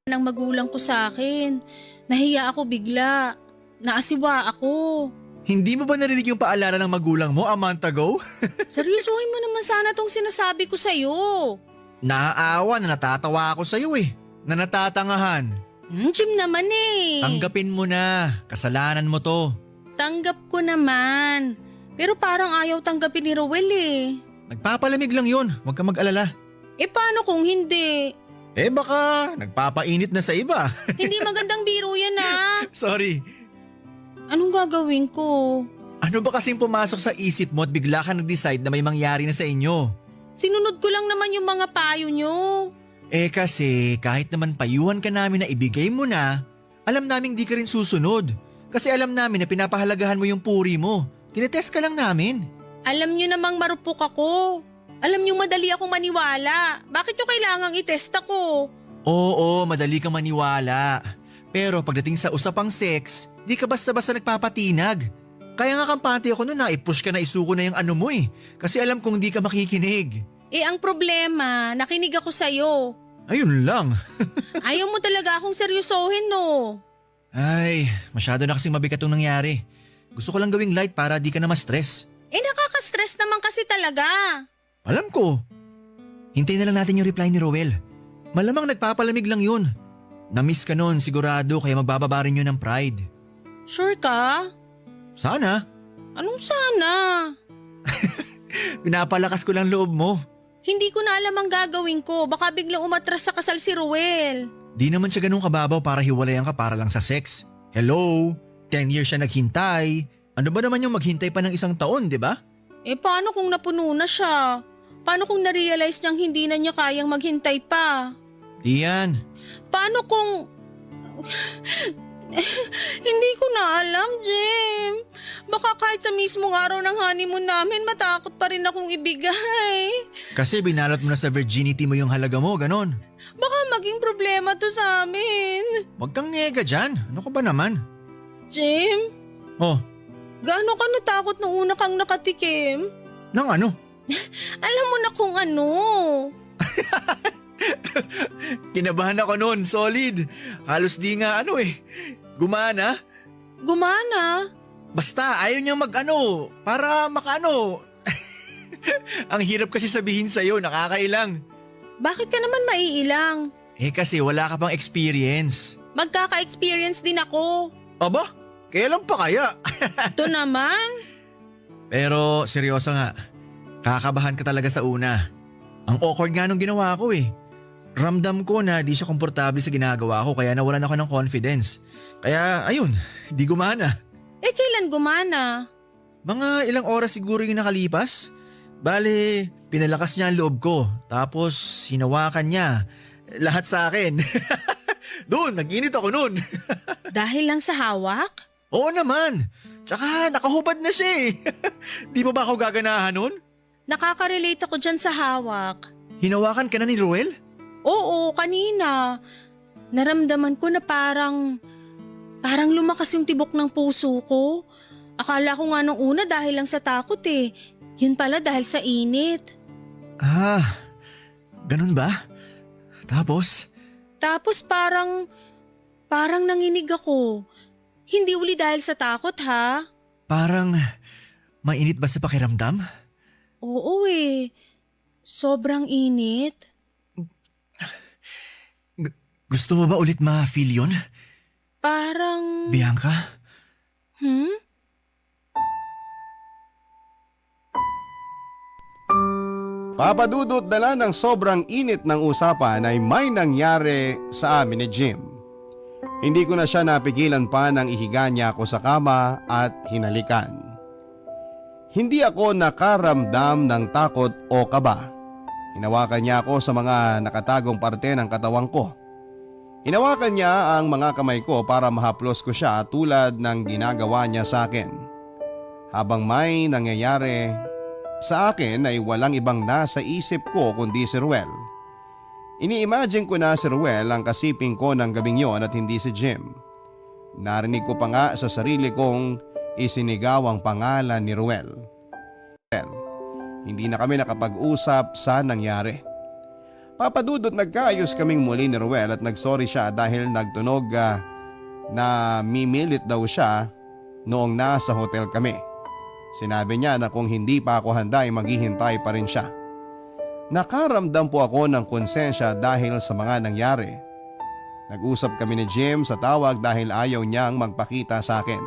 Ng magulang ko sa akin. Nahiya ako bigla. Naasiwa ako. Hindi mo ba narinig yung paalala ng magulang mo a month ago? Seryosohin mo naman sana tong sinasabi ko sa'yo. Naaawa na natatawa ako sa'yo eh. Na natatangahan. Jim naman eh. Tanggapin mo na. Kasalanan mo to. Tanggap ko naman. Pero parang ayaw tanggapin ni Rowel eh. Nagpapalamig lang yun. Huwag ka mag-alala. Eh paano kung hindi? Eh baka nagpapainit na sa iba. Hindi magandang biro yan ah. Sorry. Anong gagawin ko? Ano ba kasing pumasok sa isip mo at bigla ka nag-decide na may mangyari na sa inyo? Sinunod ko lang naman yung mga payo nyo. Eh kasi kahit naman payuhan ka namin na ibigay mo na, alam naming di ka rin susunod. Kasi alam namin na pinapahalagahan mo yung puri mo. Tinetest ka lang namin. Alam nyo namang marupok ako. Alam nyo madali akong maniwala. Bakit nyo kailangang itest ako? Oo, madali kang maniwala. Pero pagdating sa usapang sex, di ka basta-basta nagpapatinag. Kaya nga kampante ako noon na i-push ka na isuko na yung ano mo eh. Kasi alam kong di ka makikinig. Eh ang problema, nakinig ako sa'yo. Ayun lang. Ayaw mo talaga akong seryosohin no. Ay, masyado na kasing mabigat yung nangyari. Gusto ko lang gawing light para di ka na ma-stress. Eh nakaka-stress naman kasi talaga. Alam ko. Hintayin na lang natin yung reply ni Rowel. Malamang nagpapalamig lang yun. Na-miss ka nun sigurado kaya magbababa rin yun ng pride. Sure ka? Sana. Anong sana? Pinapalakas ko lang loob mo. Hindi ko na alam ang gagawin ko. Baka biglang umatras sa kasal si Rowel. Di naman siya ganun kababaw para hiwalayan ka para lang sa sex. Hello? 10 years siya naghintay. Ano ba naman yung maghintay pa ng 1 taon, di ba? Eh paano kung napuno na siya? Paano kung na-realize niyang hindi na niya kayang maghintay pa? Di yan. Paano kung... Hindi ko na alam, Jim. Baka kahit sa mismong araw ng honeymoon namin, matakot pa rin akong ibigay. Kasi binalot mo na sa virginity mo yung halaga mo, ganon. Baka maging problema to sa amin. Huwag kang nega dyan. Ano ka ba naman? Jim, Oh, gaano ka natakot nung una kang nakatikim? nang ano? Alam mo na kung ano. Kinabahan ako noon, solid. Halos di nga ano eh. Gumana. Gumana? Basta ayaw niya mag-ano, para makano. Ang hirap kasi sabihin sa'yo, nakakailang. Bakit ka naman maiilang? Eh kasi wala ka pang experience. Magkaka-experience din ako. Aba, kailan pa kaya? Ito naman. Pero seryoso nga, kakabahan ka talaga sa una. Ang awkward nga nung ginawa ko eh. Ramdam ko na di siya komportable sa ginagawa ko kaya nawalan ako ng confidence. Kaya ayun, di gumana. Eh kailan gumana? Mga ilang oras siguro yung nakalipas. Bale, pinalakas niya ang loob ko. Tapos hinawakan niya. Lahat sa akin. Doon, nag-init ako noon. Dahil lang sa hawak? Oo naman. Tsaka nakahubad na siya eh. Di pa ba ako gaganahan nun? Nakaka-relate ako dyan sa hawak. Hinawakan ka na ni Roel? Oo, kanina. Naramdaman ko na parang lumakas yung tibok ng puso ko. Akala ko nga nung una dahil lang sa takot eh. Yun pala dahil sa init. Ah, ganun ba? Tapos? Tapos parang nanginig ako. Hindi uli dahil sa takot ha. Parang mainit ba sa pakiramdam? Oo eh. Sobrang init. Gusto mo ba ulit ma-feel yun? Parang... Bianca? Papa Dudut, dala ng sobrang init ng usapan ay may nangyari sa amin ni Jim. Hindi ko na siya napigilan pa nang ihiga niya ako sa kama at hinalikan. Hindi ako nakaramdam ng takot o kaba. Hinawakan niya ako sa mga nakatagong parte ng katawan ko. Hinawakan niya ang mga kamay ko para mahaplos ko siya tulad ng ginagawa niya sa akin. Habang may nangyayari sa akin ay walang ibang nasa isip ko kundi si Ruel. Ini-imagine ko na si Ruel ang kasiping ko ng gabing yon at hindi si Jim. Narinig ko pa nga sa sarili kong isinigaw ang pangalan ni Ruel. Hindi na kami nakapag-usap sa nangyari. Papa Dudut, nagkaayos kaming muli ni Ruel at nagsorry siya dahil nagtunog na mimilit daw siya noong nasa hotel kami. Sinabi niya na kung hindi pa ako handa ay maghihintay pa rin siya. Nakaramdam po ako ng konsensya dahil sa mga nangyari. Nag-usap kami ni Jim sa tawag dahil ayaw niyang magpakita sa akin.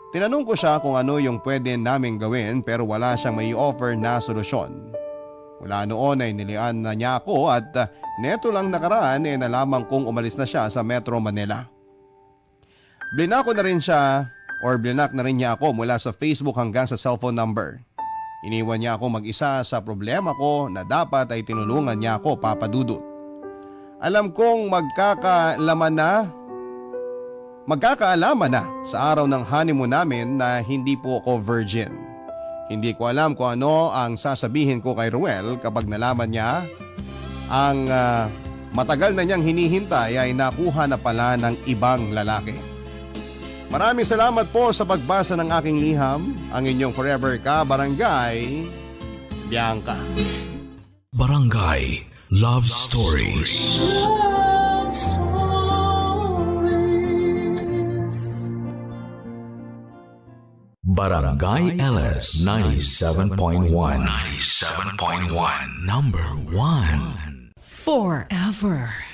Tinanong ko siya kung ano yung pwede naming gawin pero wala siyang may offer na solusyon. Mula noon ay nilian na niya ako at neto lang nakaraan ay nalaman kong umalis na siya sa Metro Manila. Blinak na rin niya ako mula sa Facebook hanggang sa cellphone number. Iniwan niya ako mag-isa sa problema ko na dapat ay tinulungan niya ako, Papa Dudut. Alam kong magkakaalaman na sa araw ng honeymoon namin na hindi po ako virgin. Hindi ko alam kung ano ang sasabihin ko kay Ruel kapag nalaman niya ang matagal na niyang hinihintay ay nakuha na pala ng ibang lalaki. Maraming salamat po sa pagbasa ng aking liham. Ang inyong forever ka barangay, Bianca. Barangay Love Stories. Love Stories. Barangay LS 97.1. 97.1. Number 1. Forever.